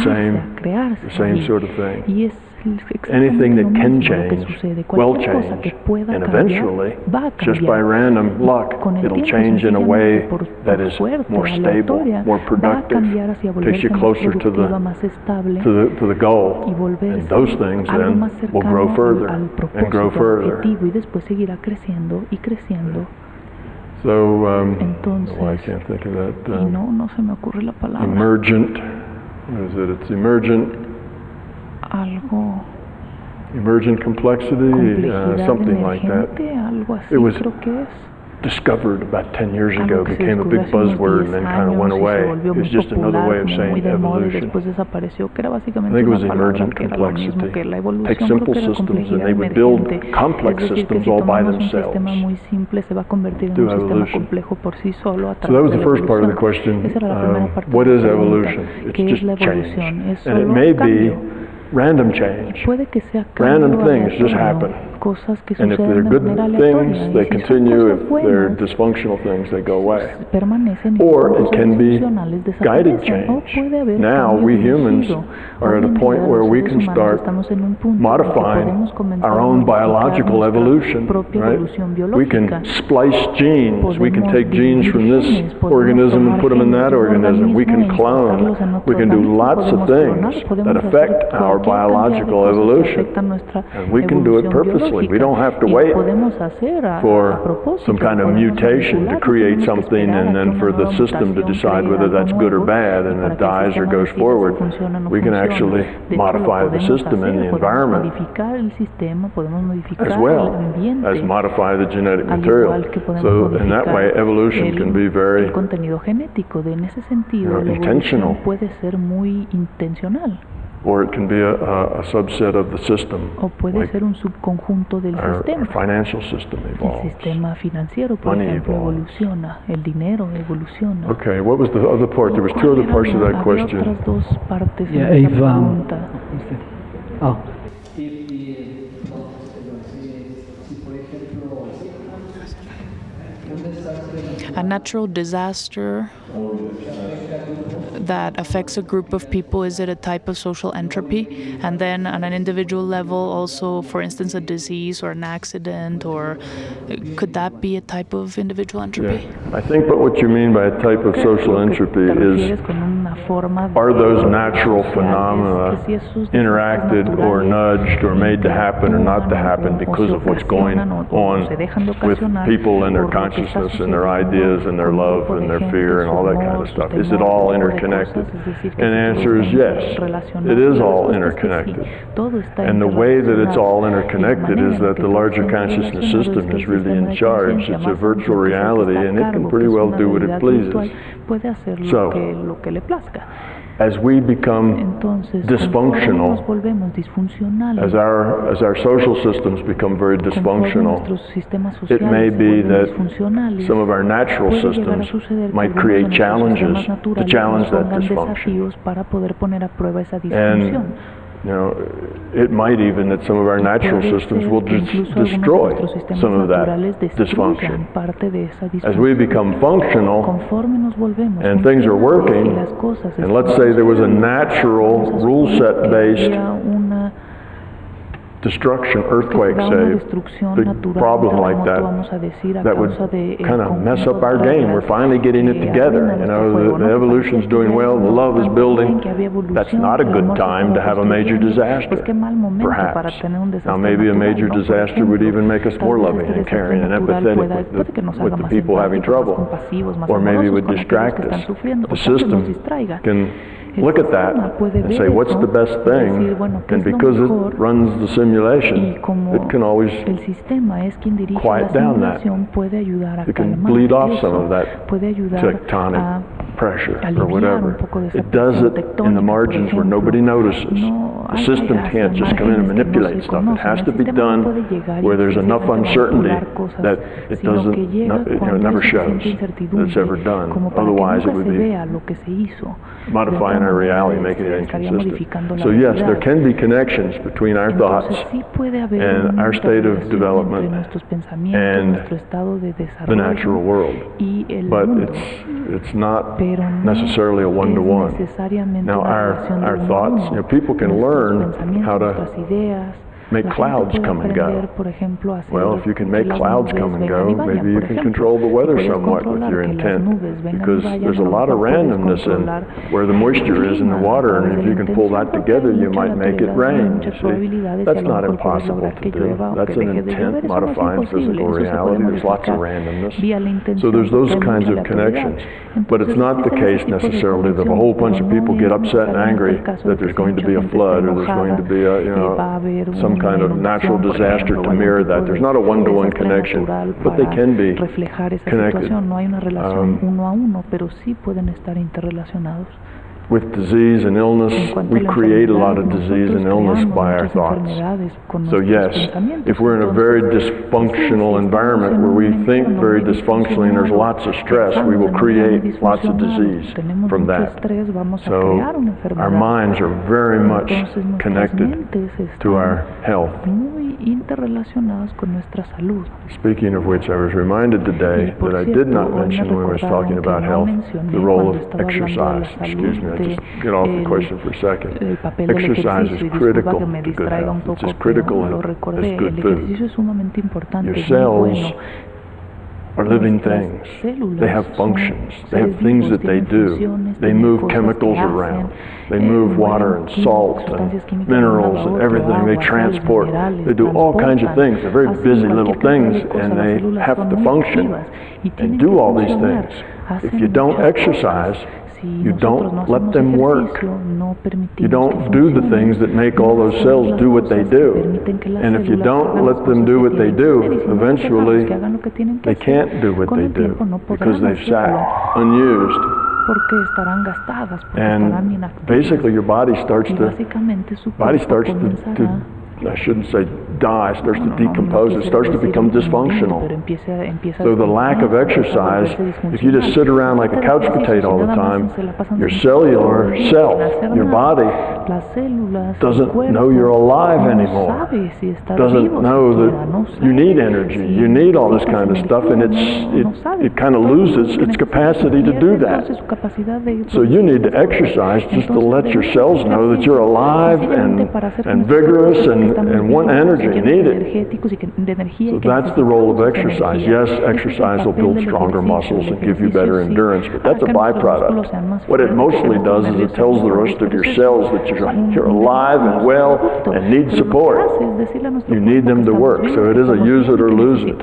same sort of thing. Y es Anything exactamente that lo can mismo lo que change sucede. will Cualquier cosa que change. pueda And cambiar, eventually, va a just by cambiar. random luck, Con el it'll tiempo, change in a way sencillamente that por is suerte, more stable, aleatoria, more va a productive, cambiar hacia takes volverse you más closer to productiva, más estable, the goal. y And volverse those things algo then más will grow cercano further al and grow propósito, al further. objetivo, y después seguirá creciendo y creciendo. So, Entonces, I can't think of that. y no se me ocurre la palabra. Emergent, what is it? It's emergent. Algo. Emergent complexity, Complejidad something like that. emergente, algo así It was creo que es. discovered about 10 years Algo ago, que se became a descubrió big hace unos buzzword, 10 and then kind of años went y se away. volvió It was muy just another popular, way of como saying muy de moda, y evolution. después desapareció, que era I básicamente think it una was palabra emergent que era lo mismo complexity. que la Take evolución, simple creo que era systems and complejidad they would build emergente. complex Es decir, que systems si all by tomamos un sistema themselves. muy simple, se va a convertir en Do un sistema evolution. complejo por sí solo a So that través was de the la first part of the evolución. question. Esa era la primera parte What de is la pregunta. evolution? It's ¿Qué es just la change. evolución? Es And it solo may cambio. be random change. Puede que sea Random cambio things just aleatorio, happen. cosas que And if they're suceden de good manera things, aleatoria, they y si son continue. cosas If they're buenas, dysfunctional things, they go away. permanecen, y Or si son it can cosas be disfuncionales guided desaparecen. O change. puede haber Now cambio we humans inducido. are Hoy at a en point día, where los we seres can humanos start estamos en un punto en el que modifying podemos comenzar our a own modificar biological nuestra evolution, propia right? evolución We can biológica. splice genes. We can Podemos take genes from this dividir genes, podemos organism and tomar put them in genes that de un organism. We can organismo e clone. insertarlos en otro We can do organismo, lots of podemos clonar, things podemos that hacer affect our cualquier cantidad de biological cosas que evolution. afectan nuestra And we can do it evolución purposely. We biológica, don't have to y wait podemos hacer a for propósito, some kind of podemos mutation to manipular, no create tenemos que something esperar a and que then una for the nueva system to mutación decide cree whether algo that's good or nuevo, bad y and para it que el dies or sistema goes decida si forward. funciona o no We can funciona. actually De hecho, lo modify the podemos system and the hacer, podemos environment modificar el sistema, podemos modificar as well el ambiente, as modify the genetic al material. igual que podemos So in that modificar way, evolution can be very el contenido genético. En ese sentido, la intentional. evolución puede ser muy intencional, or it can be a subset of the system. o puede Like ser un subconjunto del our sistema. financial system El evolves. sistema financiero, por Money ejemplo, evolves. evoluciona, el dinero evoluciona. Okay, what was the other part? There was two other parts of that Había question. otras dos partes Yeah, en if, esa pregunta. Oh, A natural disaster that affects a group of people, is it a type of social entropy? And then on an individual level also, for instance, a disease or an accident, or could that be a type of individual entropy? Yeah. I think what you mean by a type of social entropy is, are those natural phenomena interacted or nudged or made to happen or not to happen because of what's going on with people and their consciousness and their ideas and their love and their fear and all that kind of stuff? Is it all interconnected? And the answer is yes. It is all interconnected. And the way that it's all interconnected is that the larger consciousness system is really in charge. It's a virtual reality and it can pretty well do what it pleases. So, as we become dysfunctional, as our social systems become very dysfunctional, it may be that some of our natural systems might create challenges to challenge that dysfunction. And it might even that some of our natural systems will destroy some of that dysfunction. As we become functional and things are working, and let's say there was a natural rule set based destruction, earthquake, say, big problem like that would kind of mess up our game. We're finally getting it together. The evolution's doing well, the love is building. That's not a good time to have a major disaster, perhaps. Now maybe a major disaster would even make us more loving and caring and empathetic with the people having trouble, or maybe would distract us. The system can look at that and say, what's the best thing? And because it runs the simulation, it can always quiet down that. It can bleed off some of that tectonic pressure or whatever. It does it in the margins where nobody notices. The system can't just come in and manipulate stuff. It has to be done where there's enough uncertainty that it doesn't, it never shows that it's ever done. Otherwise it would be modifying our reality, making it inconsistent. So yes, there can be connections between our thoughts and our state of development and the natural world, but it's not necessarily a one-to-one. Now our thoughts, people can learn how to make clouds come and go. Well, if you can make clouds come and go, maybe you can control the weather somewhat with your intent, because there's a lot of randomness in where the moisture is in the water, and if you can pull that together, you might make it rain, you see. That's not impossible to do. That's an intent modifying physical reality. There's lots of randomness. So there's those kinds of connections. But it's not the case necessarily that a whole bunch of people get upset and angry that there's going to be a flood or there's going to be a, some kind of natural disaster to mirror that. There's not a one-to-one connection, but they can be connected. With disease and illness, we create a lot of disease and illness by our thoughts. So yes, if we're in a very dysfunctional environment where we think very dysfunctionally and there's lots of stress, we will create lots of disease from that. So our minds are very much connected to our health. Speaking of which, I was reminded today that I did not mention when I was talking about health the role of exercise. Excuse me, I just get off the question for a second. Exercise is critical to good health. It's as critical as good food. Your cells are living things. They have functions. They have things that they do. They move chemicals around. They move water and salt and minerals and everything. They transport. They do all kinds of things. They're very busy little things, and they have to function and do all these things. If you don't exercise, you don't let them work. You don't do the things that make all those cells do what they do. And if you don't let them do what they do, eventually they can't do what they do because they've sat unused. And basically your body starts to I shouldn't say die, it starts to decompose, it starts to become dysfunctional. So the lack of exercise, if you just sit around like a couch potato all the time, your cellular self, your body, doesn't know you're alive anymore. Doesn't know that you need energy, you need all this kind of stuff, and it kind of loses its capacity to do that. So you need to exercise just to let your cells know that you're alive and vigorous and want energy, need it. So that's the role of exercise. Yes, exercise will build stronger muscles and give you better endurance, but that's a byproduct. What it mostly does is it tells the rest of your cells that you're alive and well and need support. You need them to work. So it is a use it or lose it.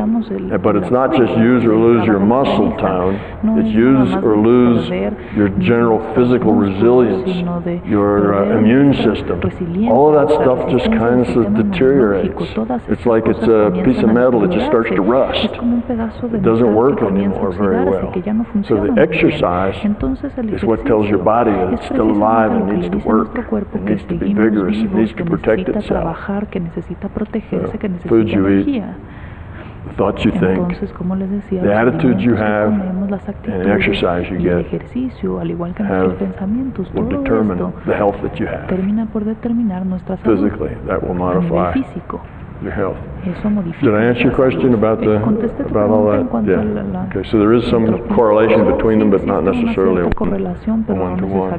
But it's not just use or lose your muscle tone. It's use or lose your general physical resilience, your immune system. All of that stuff just kind of deteriorates. It's like it's a piece of metal that just starts to rust. It doesn't work anymore very well. So the exercise is what tells your body that it's still alive and needs to work. It needs to be vigorous. It needs to protect itself. So foods you eat, the thoughts you think, the attitudes you have, and the exercise you get will determine the health that you have. Physically, that will modify your health. Did I answer your question about all that? Yeah. Okay, so there is some correlation between them, but not necessarily a one-to-one.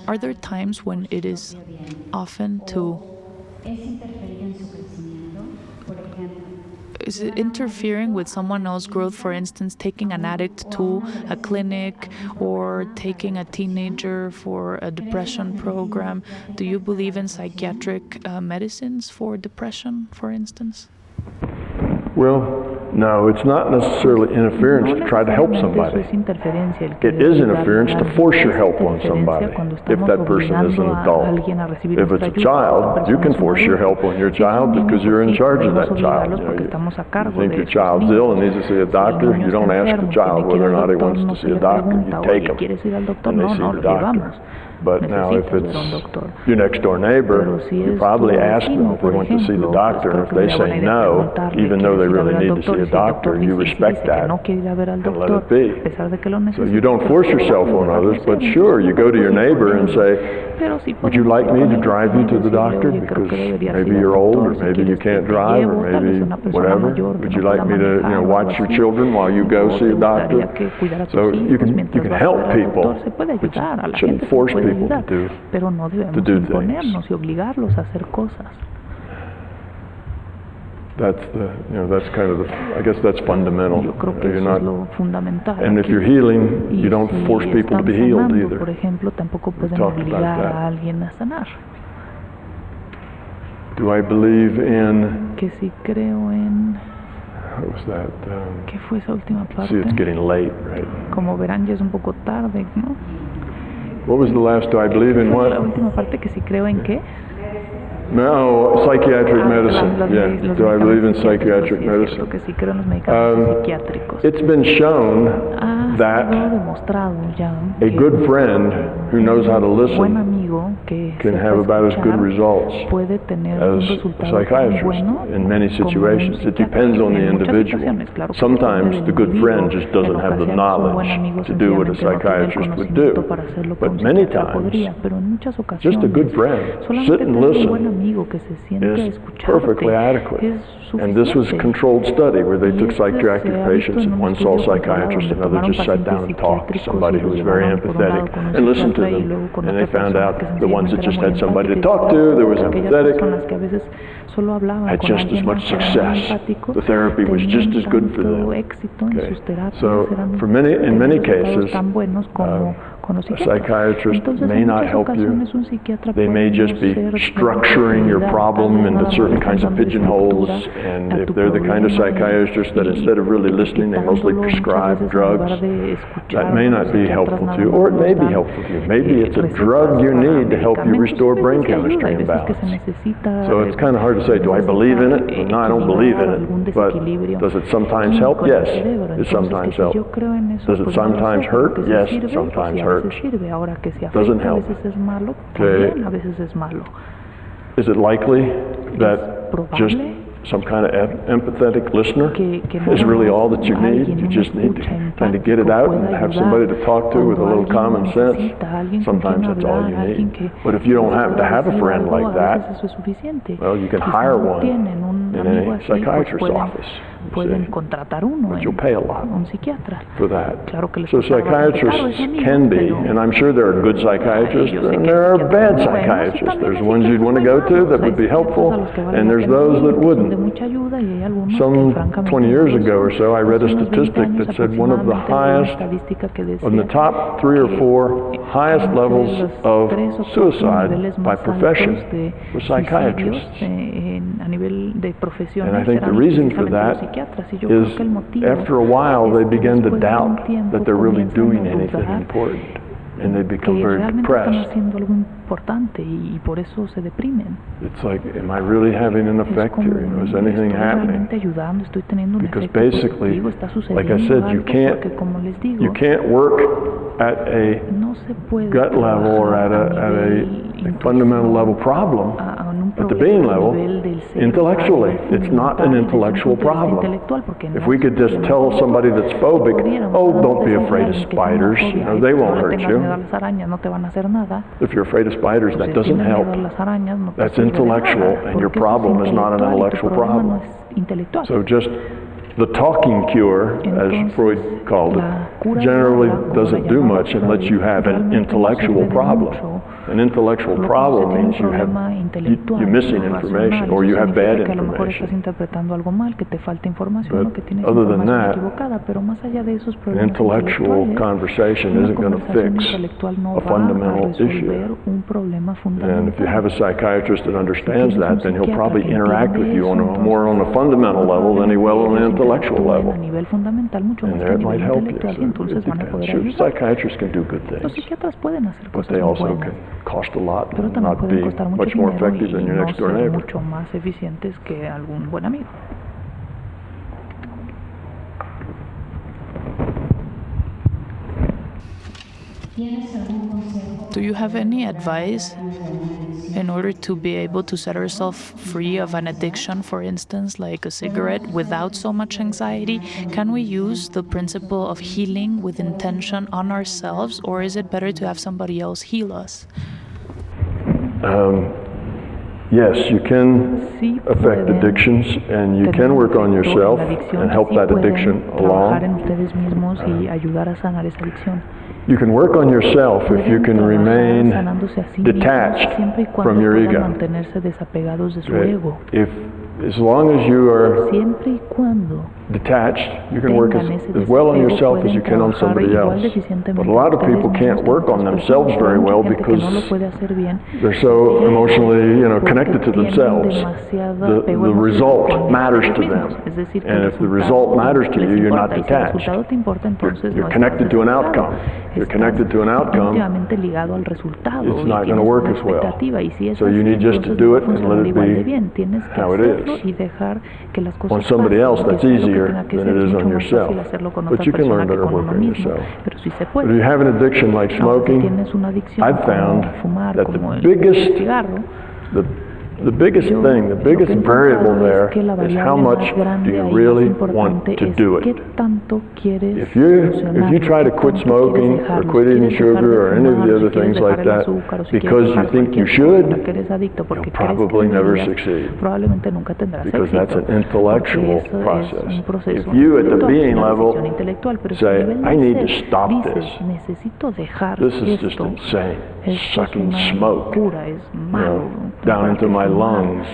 Are there times when it is often is it interfering with someone else's growth? For instance, taking an addict to a clinic or taking a teenager for a depression program. Do you believe in psychiatric medicines for depression, for instance? Well, no, it's not necessarily interference to try to help somebody. It is interference to force your help on somebody, if that person is an adult. If it's a child, you can force your help on your child because you're in charge of that child. You think your child's ill and needs to see a doctor, you don't ask the child whether or not he wants to see a doctor. You take him and they see the doctor. But now if necesitas ver a un it's doctor. your next door neighbor, Pero si you es probably tu ask them vecino, if they por want to see the ejemplo, doctor. creo If que they sería buena say idea no, preguntarle, even though they ¿quieres ir a really ver al need to see doctor? a Y si el doctor, doctor you dice, respect dice que that no quiere ir a ver al and let doctor, it be. a pesar de que lo So necesita, you don't force yourself on others, but sure, you go to your neighbor and say, pero sí would you podemos like me to proponer drive you to the decirle, doctor oye, creo because que deberías maybe ir al you're old or doctor, si maybe you quieres que can't te drive llevo, or tal vez maybe una persona whatever? mayor que Would no you like pueda me to, manejar o watch algo your así, children while you go o see te a doctor? gustaría que cuidar a tus So you hijos can mientras vas a help ver al people, doctor. Se puede but ayudar, a la shouldn't gente se force puede people ayudar, to pero no debemos do imponernos things. y obligarlos a hacer cosas. That's that's kind of I guess that's fundamental. Yo creo que You're eso not, es lo fundamental. and if aquí. you're healing, Y you don't si force people to están be healed sanando, either. por ejemplo, tampoco pueden talked about obligar that. a alguien a sanar. Do I believe in, Que si creo en... what was that? ¿Qué fue esa última parte? See, it's getting late, right? Como verán, ya es un poco tarde, ¿no? What was the last? Do I believe in ¿Fue la what? última parte que si creo en qué? No, psychiatric medicine. Yeah. Los Do I believe in medicamentos psiquiátricos, psychiatric sí, es medicine? cierto que sí creo en los medicamentos psiquiátricos. It's been shown Ha sido that demostrado ya a que good friend who knows how to un buen listen amigo que can sepa have about as good escuchar results puede tener un as a resultado tan psychiatrist bueno in many como un situations. It psiquiatra. depends on the En muchas individual. situaciones, claro que Sometimes depende the del good friend individuo. just doesn't En have the ocasiones, un buen amigo knowledge to do what a sencillamente no tiene el psychiatrist would conocimiento do. para hacerlo que But un many psiquiatra times, podría, pero en muchas just a ocasiones good friend, sit solamente and tener un buen listen, amigo que se siente a is escucharte perfectly adequate. es And this was a suficiente. controlled study where they Y took este se psychiatric ha visto patients en and un one saw a estudio controlado psychiatrist, donde another tomaron just sat down and pacientes talked to psiquiátricos somebody y who los was very llevaron por un lado empathetic con un and listened to psiquiatra y them. luego con And otra they found persona out que the ones that sencillamente just era had muy somebody to empática y talk to, that was aquellas empathetic, personas que a veces solo hablaban had con just as alguien much más que era muy success. empático, The therapy was just tenían as good for tanto them. éxito en Okay. sus terapias, So eran in many tenían resultados cases, tan buenos como con los a psiquiatras. psychiatrist Entonces, may en not muchas help you. ocasiones un psiquiatra They may puede no just be ser de structuring your utilidad, problem tal vez into nada más certain están kinds of dando pigeonholes, estructura and a if tu they're the kind of problema psychiatrist that y instead of really listening, they mostly quitándolo muchas prescribe veces en drugs, lugar de escuchar, that may los not be psiquiatras helpful nada to you, más or it nos may be dan, helpful to you. Maybe it's a recetas drug you para need to help you medicamentos. restore Hay brain veces que chemistry ayuda, hay and veces que se balance. necesita, So it's kind of hard to say, do I believe in it? No, I don't believe in algún it. But desequilibrio does it sometimes help? químico en el Yes, cerebro. it Entonces, sometimes que si helps. yo creo en eso, Does it pues no lo sé, sometimes pero hurt? que si Yes, sirve, it sometimes pues sí, a hurts. veces sirve. Ahora que si Doesn't afecta, a help. veces es malo, Okay. también a veces es malo. Is it likely that just probable some kind of empathetic listener que is nada really más all that you need? alguien, You un just need to escucha kind of get it empático out pueda and have ayudar somebody to talk to with a cuando little common alguien sense. necesita alguien con Sometimes quien that's all you hablar, alguien need. que But if you don't pueda happen to have a decir friend algo, like a that, veces eso es suficiente. well, you can Y si hire no one tienen un in amigo a así, pues psychiatrist's office, you pueden see. contratar uno But en you'll pay a lot un psiquiatra. for that. Claro que les So costará bastante caro psychiatrists ese amigo, can be, pero and I'm sure there are good psychiatrists yo sé and que there are psiquiatras bad muy buenos y psychiatrists. también There's hay ones you'd psiquiatras want to muy go to malos. that Hay would be psiquiatras helpful, a los que vale and la there's pena those ir, that que son de wouldn't. mucha ayuda, y hay algunos que Some francamente 20 no years lo ago or son. so, I read a Hace unos 20 statistic años that said one of the aproximadamente leí una highest, estadística que on the decía top 3 or que 4 highest entre levels los of 3 o 4 suicide niveles by más profession altos de were suicidios psychiatrists. a nivel de And I profesiones think the eran reason for precisamente los that psiquiatras, y yo creo is que el motivo after a while they es que begin to después de un doubt tiempo that they're really comienzan doing a anything dudar important, and they become que very realmente están depressed. haciendo algo importante y por eso se deprimen. It's like, am I really having an Es effect como, here? Is anything estoy happening? realmente ayudando, estoy teniendo un Because efecto basically, positivo, está like I sucediendo said, you algo, can't porque como les digo, you can't work at a no se puede gut level or at a fundamental level problem at the being level intellectually. It's not an intellectual problem. If we could just tell somebody that's phobic, oh, don't be afraid of spiders, they won't hurt you. If you're afraid of spiders, that doesn't help. That's intellectual, and your problem is not an intellectual problem. So just the talking cure, as Freud called it, generally doesn't do much and lets you have an intellectual problem. An intellectual problem means you're missing information or you have bad information. But other than that, an intellectual conversation isn't going to fix a fundamental issue. And if you have a psychiatrist that understands that, then he'll probably interact with you more on a fundamental level than he will on an intellectual level. And there it might help you. So it depends. Sure, psychiatrists can do good things, but they also can cost a lot pero and también not pueden be costar mucho much more dinero effective than y your no next door ser neighbor. mucho más eficientes que algún buen amigo. ¿Tienes algún consejo Do you have any advice in order to be able to set ourselves free of an addiction, for instance, like a cigarette, without so much anxiety? Can we use the principle of healing with intention on ourselves, or is it better to have somebody else heal us? Yes, you can affect addictions, and you can work on yourself and help that addiction along. You can work on yourself if you can remain detached from your ego. As long as you are detached, you can work as well on yourself as you can on somebody else. But a lot of people can't work on themselves very well because they're so emotionally, connected to themselves. The result matters to them. And if the result matters to you, you're not detached. You're connected to an outcome. You're connected to an outcome, it's not going to work as well. So you need just to do it and let it be how it is. On somebody else, that's easier than it is on yourself. But you can learn better work on yourself. But if you have an addiction like smoking, I've found that the biggest thing, the biggest variable there is how much do you really want to do it. If you try to quit smoking or quit eating sugar or any of the other things like that because you think you should, you'll probably never succeed, because that's an intellectual process. If you at the being level say, I need to stop this is just insane, sucking smoke down into my lungs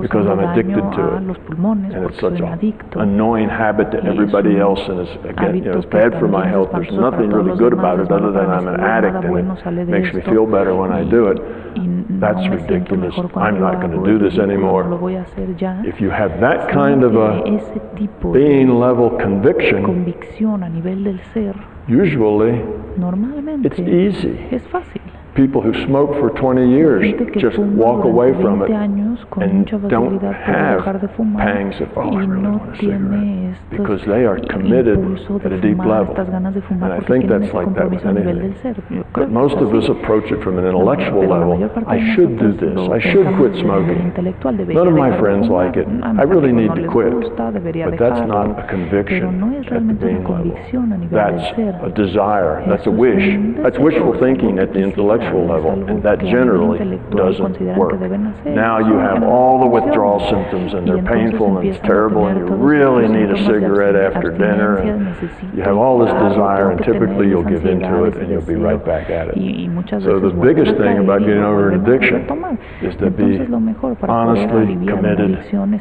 because I'm addicted to it, and it's such an annoying habit to everybody else, and it's bad for my health. There's nothing really good about it other than I'm an addict and it makes me feel better when I do it. That's ridiculous. I'm not going to do this anymore. If you have that kind of a being level conviction, usually it's easy. People who smoke for 20 years just walk away from it and don't have pangs of, I really want a cigarette, because they are committed at a deep level. And I think that's like that with anything. But most of us approach it from an intellectual level. I should do this. I should quit smoking. None of my friends like it. I really need to quit. But that's not a conviction at the being level. That's a desire. That's a wish. That's wishful thinking at the intellectual level, and that generally doesn't work. Now you have all the withdrawal symptoms, and they're painful, and it's terrible, and you really need a cigarette after dinner, and you have all this desire, and typically you'll give into it, and you'll be right back at it. So the biggest thing about getting over an addiction is to be honestly committed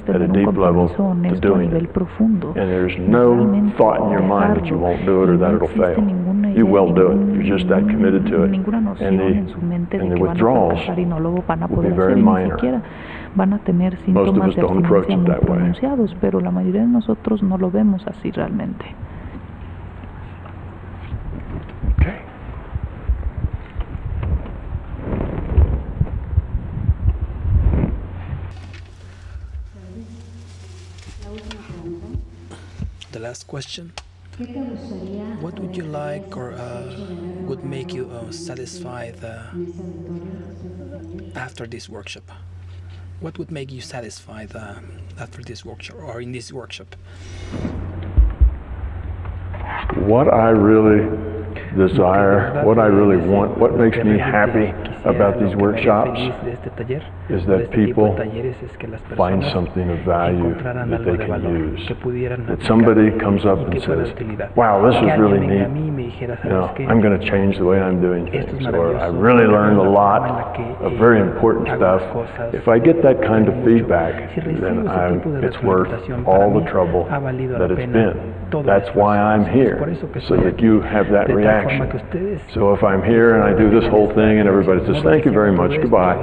at a deep level to doing it. And there's no thought in your mind that you won't do it or that it'll fail. You will do it. You're just that committed to it. And the withdrawals will be very minor. Most of us don't approach it that way. Pero la mayoría de nosotros no lo vemos así realmente. Okay. The last question. What would you like or would make you satisfied after this workshop? What would make you satisfied after this workshop or in this workshop? What I really desire, what I really want, what makes me happy about these workshops is that people find something of value that they can use. That somebody comes up and says, wow, this is really neat. I'm going to change the way I'm doing things. Or I really learned a lot of very important stuff. If I get that kind of feedback, then it's worth all the trouble that it's been. That's why I'm here, so that you have that reaction. So if I'm here and I do this whole thing and everybody says, thank you very much, goodbye,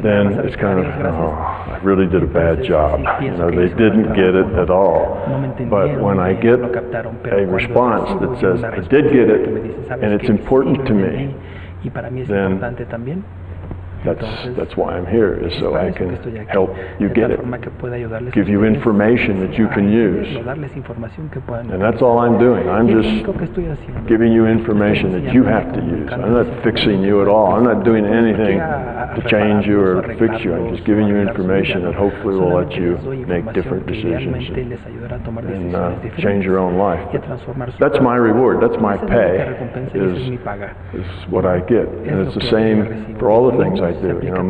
then it's kind of, I really did a bad job. They didn't get it at all. But when I get a response that says, I did get it, and it's important to me, then That's why I'm here, is so I can help you get it, give you information that you can use. And that's all I'm doing. I'm just giving you information that you have to use. I'm not fixing you at all. I'm not doing anything to change you or fix you. I'm just giving you information that hopefully will let you make different decisions and change your own life. That's my reward. That's my pay, is what I get. And it's the same for all the things I do. You know,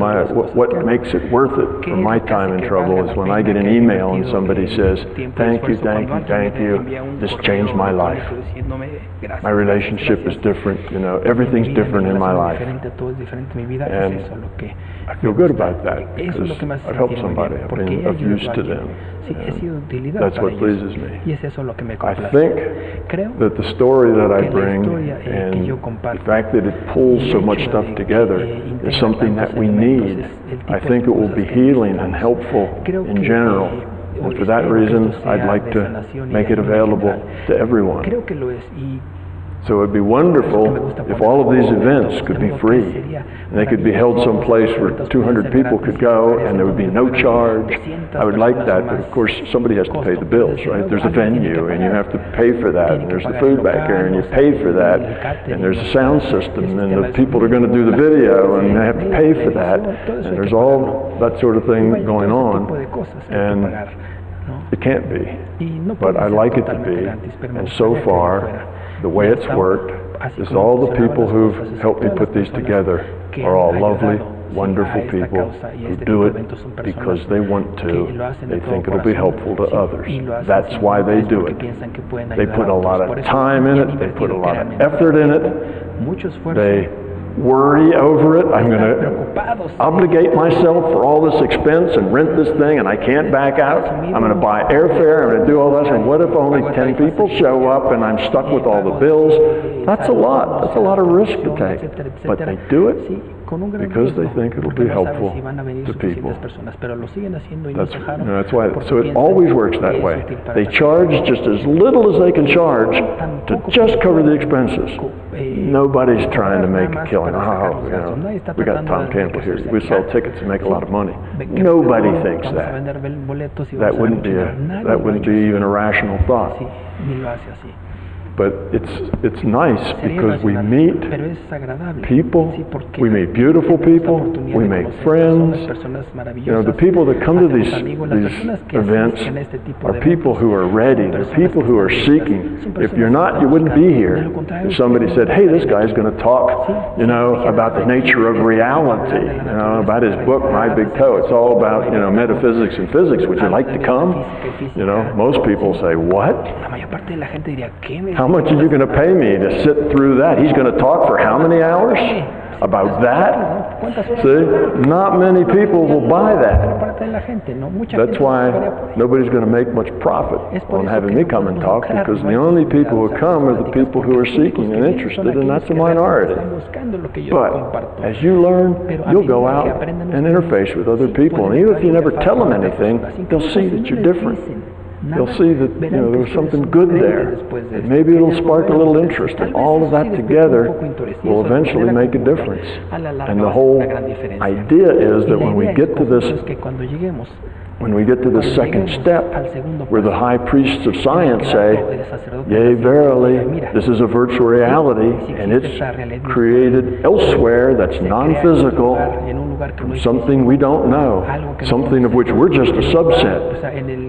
what makes it worth it for my time in trouble is when I get an email and somebody says, thank you, thank you, thank you, this changed my life. My relationship is different, you know, everything's different in my life. And I feel good about that because I've helped somebody, I've been of use to them. That's what pleases me. I think that the story that I bring and the fact that it pulls so much stuff together is something that we need. I think it will be healing and helpful in general. And for that reason, I'd like to make it available to everyone. So it would be wonderful if all of these events could be free. And they could be held someplace where 200 people could go and there would be no charge. I would like that, but of course somebody has to pay the bills, right? There's a venue and you have to pay for that, and there's the food back there and you pay for that, and there's a sound system and the people are going to do the video and they have to pay for that, and there's all that sort of thing going on, and it can't be. But I like it to be, and so far the way it's worked is all the people who've helped me put these together are all lovely, wonderful people who do it because they want to. They think it'll be helpful to others. That's why they do it. They put a lot of time in it. They put a lot of effort in it. They worry over it. I'm going to obligate myself for all this expense and rent this thing and I can't back out. I'm going to buy airfare. I'm going to do all this. And what if only 10 people show up and I'm stuck with all the bills? That's a lot. That's a lot of risk to take. But they do it because they think it'll be helpful to people. That's why. So it always works that way. They charge just as little as they can charge to just cover the expenses. Nobody's trying to make a killing. Oh, you know, we got Tom Campbell here. We sell tickets and make a lot of money. Nobody thinks that. That wouldn't be even a rational thought. But it's nice because we meet people, we meet beautiful people, we make friends. You know, the people that come to these events are people who are ready, they're people who are seeking. If you're not, you wouldn't be here. If somebody said, hey, this guy's going to talk, you know, about the nature of reality, you know, about his book, My Big Toe. It's all about, you know, metaphysics and physics. Would you like to come? You know, most people say, what? How much are you going to pay me to sit through that? He's going to talk for how many hours about that? See, not many people will buy that. That's why nobody's going to make much profit on having me come and talk, because the only people who come are the people who are seeking and interested, and that's a minority. But as you learn, you'll go out and interface with other people, and even if you never tell them anything, they'll see that you're different. They'll see that, you know, there was something good there. And maybe it'll spark a little interest, and all of that together will eventually make a difference. And the whole idea is that when we get to this second step, where the high priests of science say, yea, verily, this is a virtual reality, and it's created elsewhere that's non-physical, from something we don't know, something of which we're just a subset.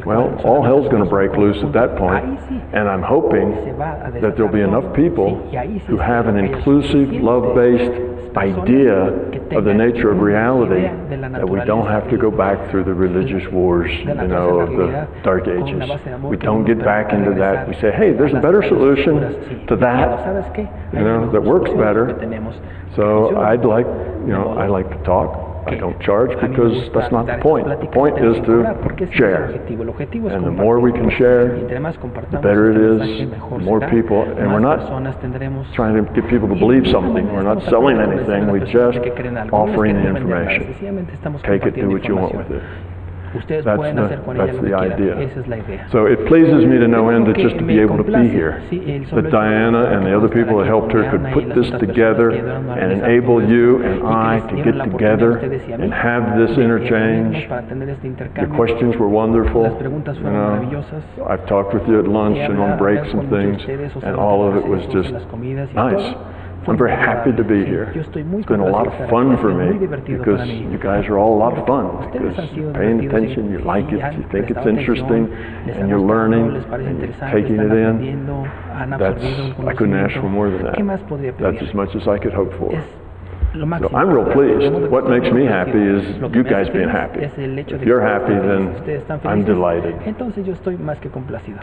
Well, all hell's going to break loose at that point, and I'm hoping that there'll be enough people who have an inclusive, love-based idea of the nature of reality that we don't have to go back through the religious wars, you know, of the Dark Ages. We don't get back into that. We say, hey, there's a better solution to that, you know, that works better. So I like to talk. I don't charge because that's not the point. The point is to share. And the more we can share, the better it is, the more people. And we're not trying to get people to believe something. We're not selling anything. We're just offering the information. Take it, do what you want with it. Ustedes pueden hacer con ella lo que quieran. Esa es la idea. So it pleases me to no end that just to be able to be here, that Diana and the other people that helped her could put this together and enable you and I to get together and have this interchange. The questions were wonderful. You know, I've talked with you at lunch and on breaks and things, and all of it was just nice. I'm very happy to be here. It's been a lot of fun for me because you guys are all a lot of fun. Because you're paying attention, you like it, you think it's interesting, and you're learning, and you're taking it in. I couldn't ask for more than that. That's as much as I could hope for. So I'm real pleased. What makes me happy is you guys being happy. If you're happy, then I'm delighted. Entonces yo estoy más que complacido.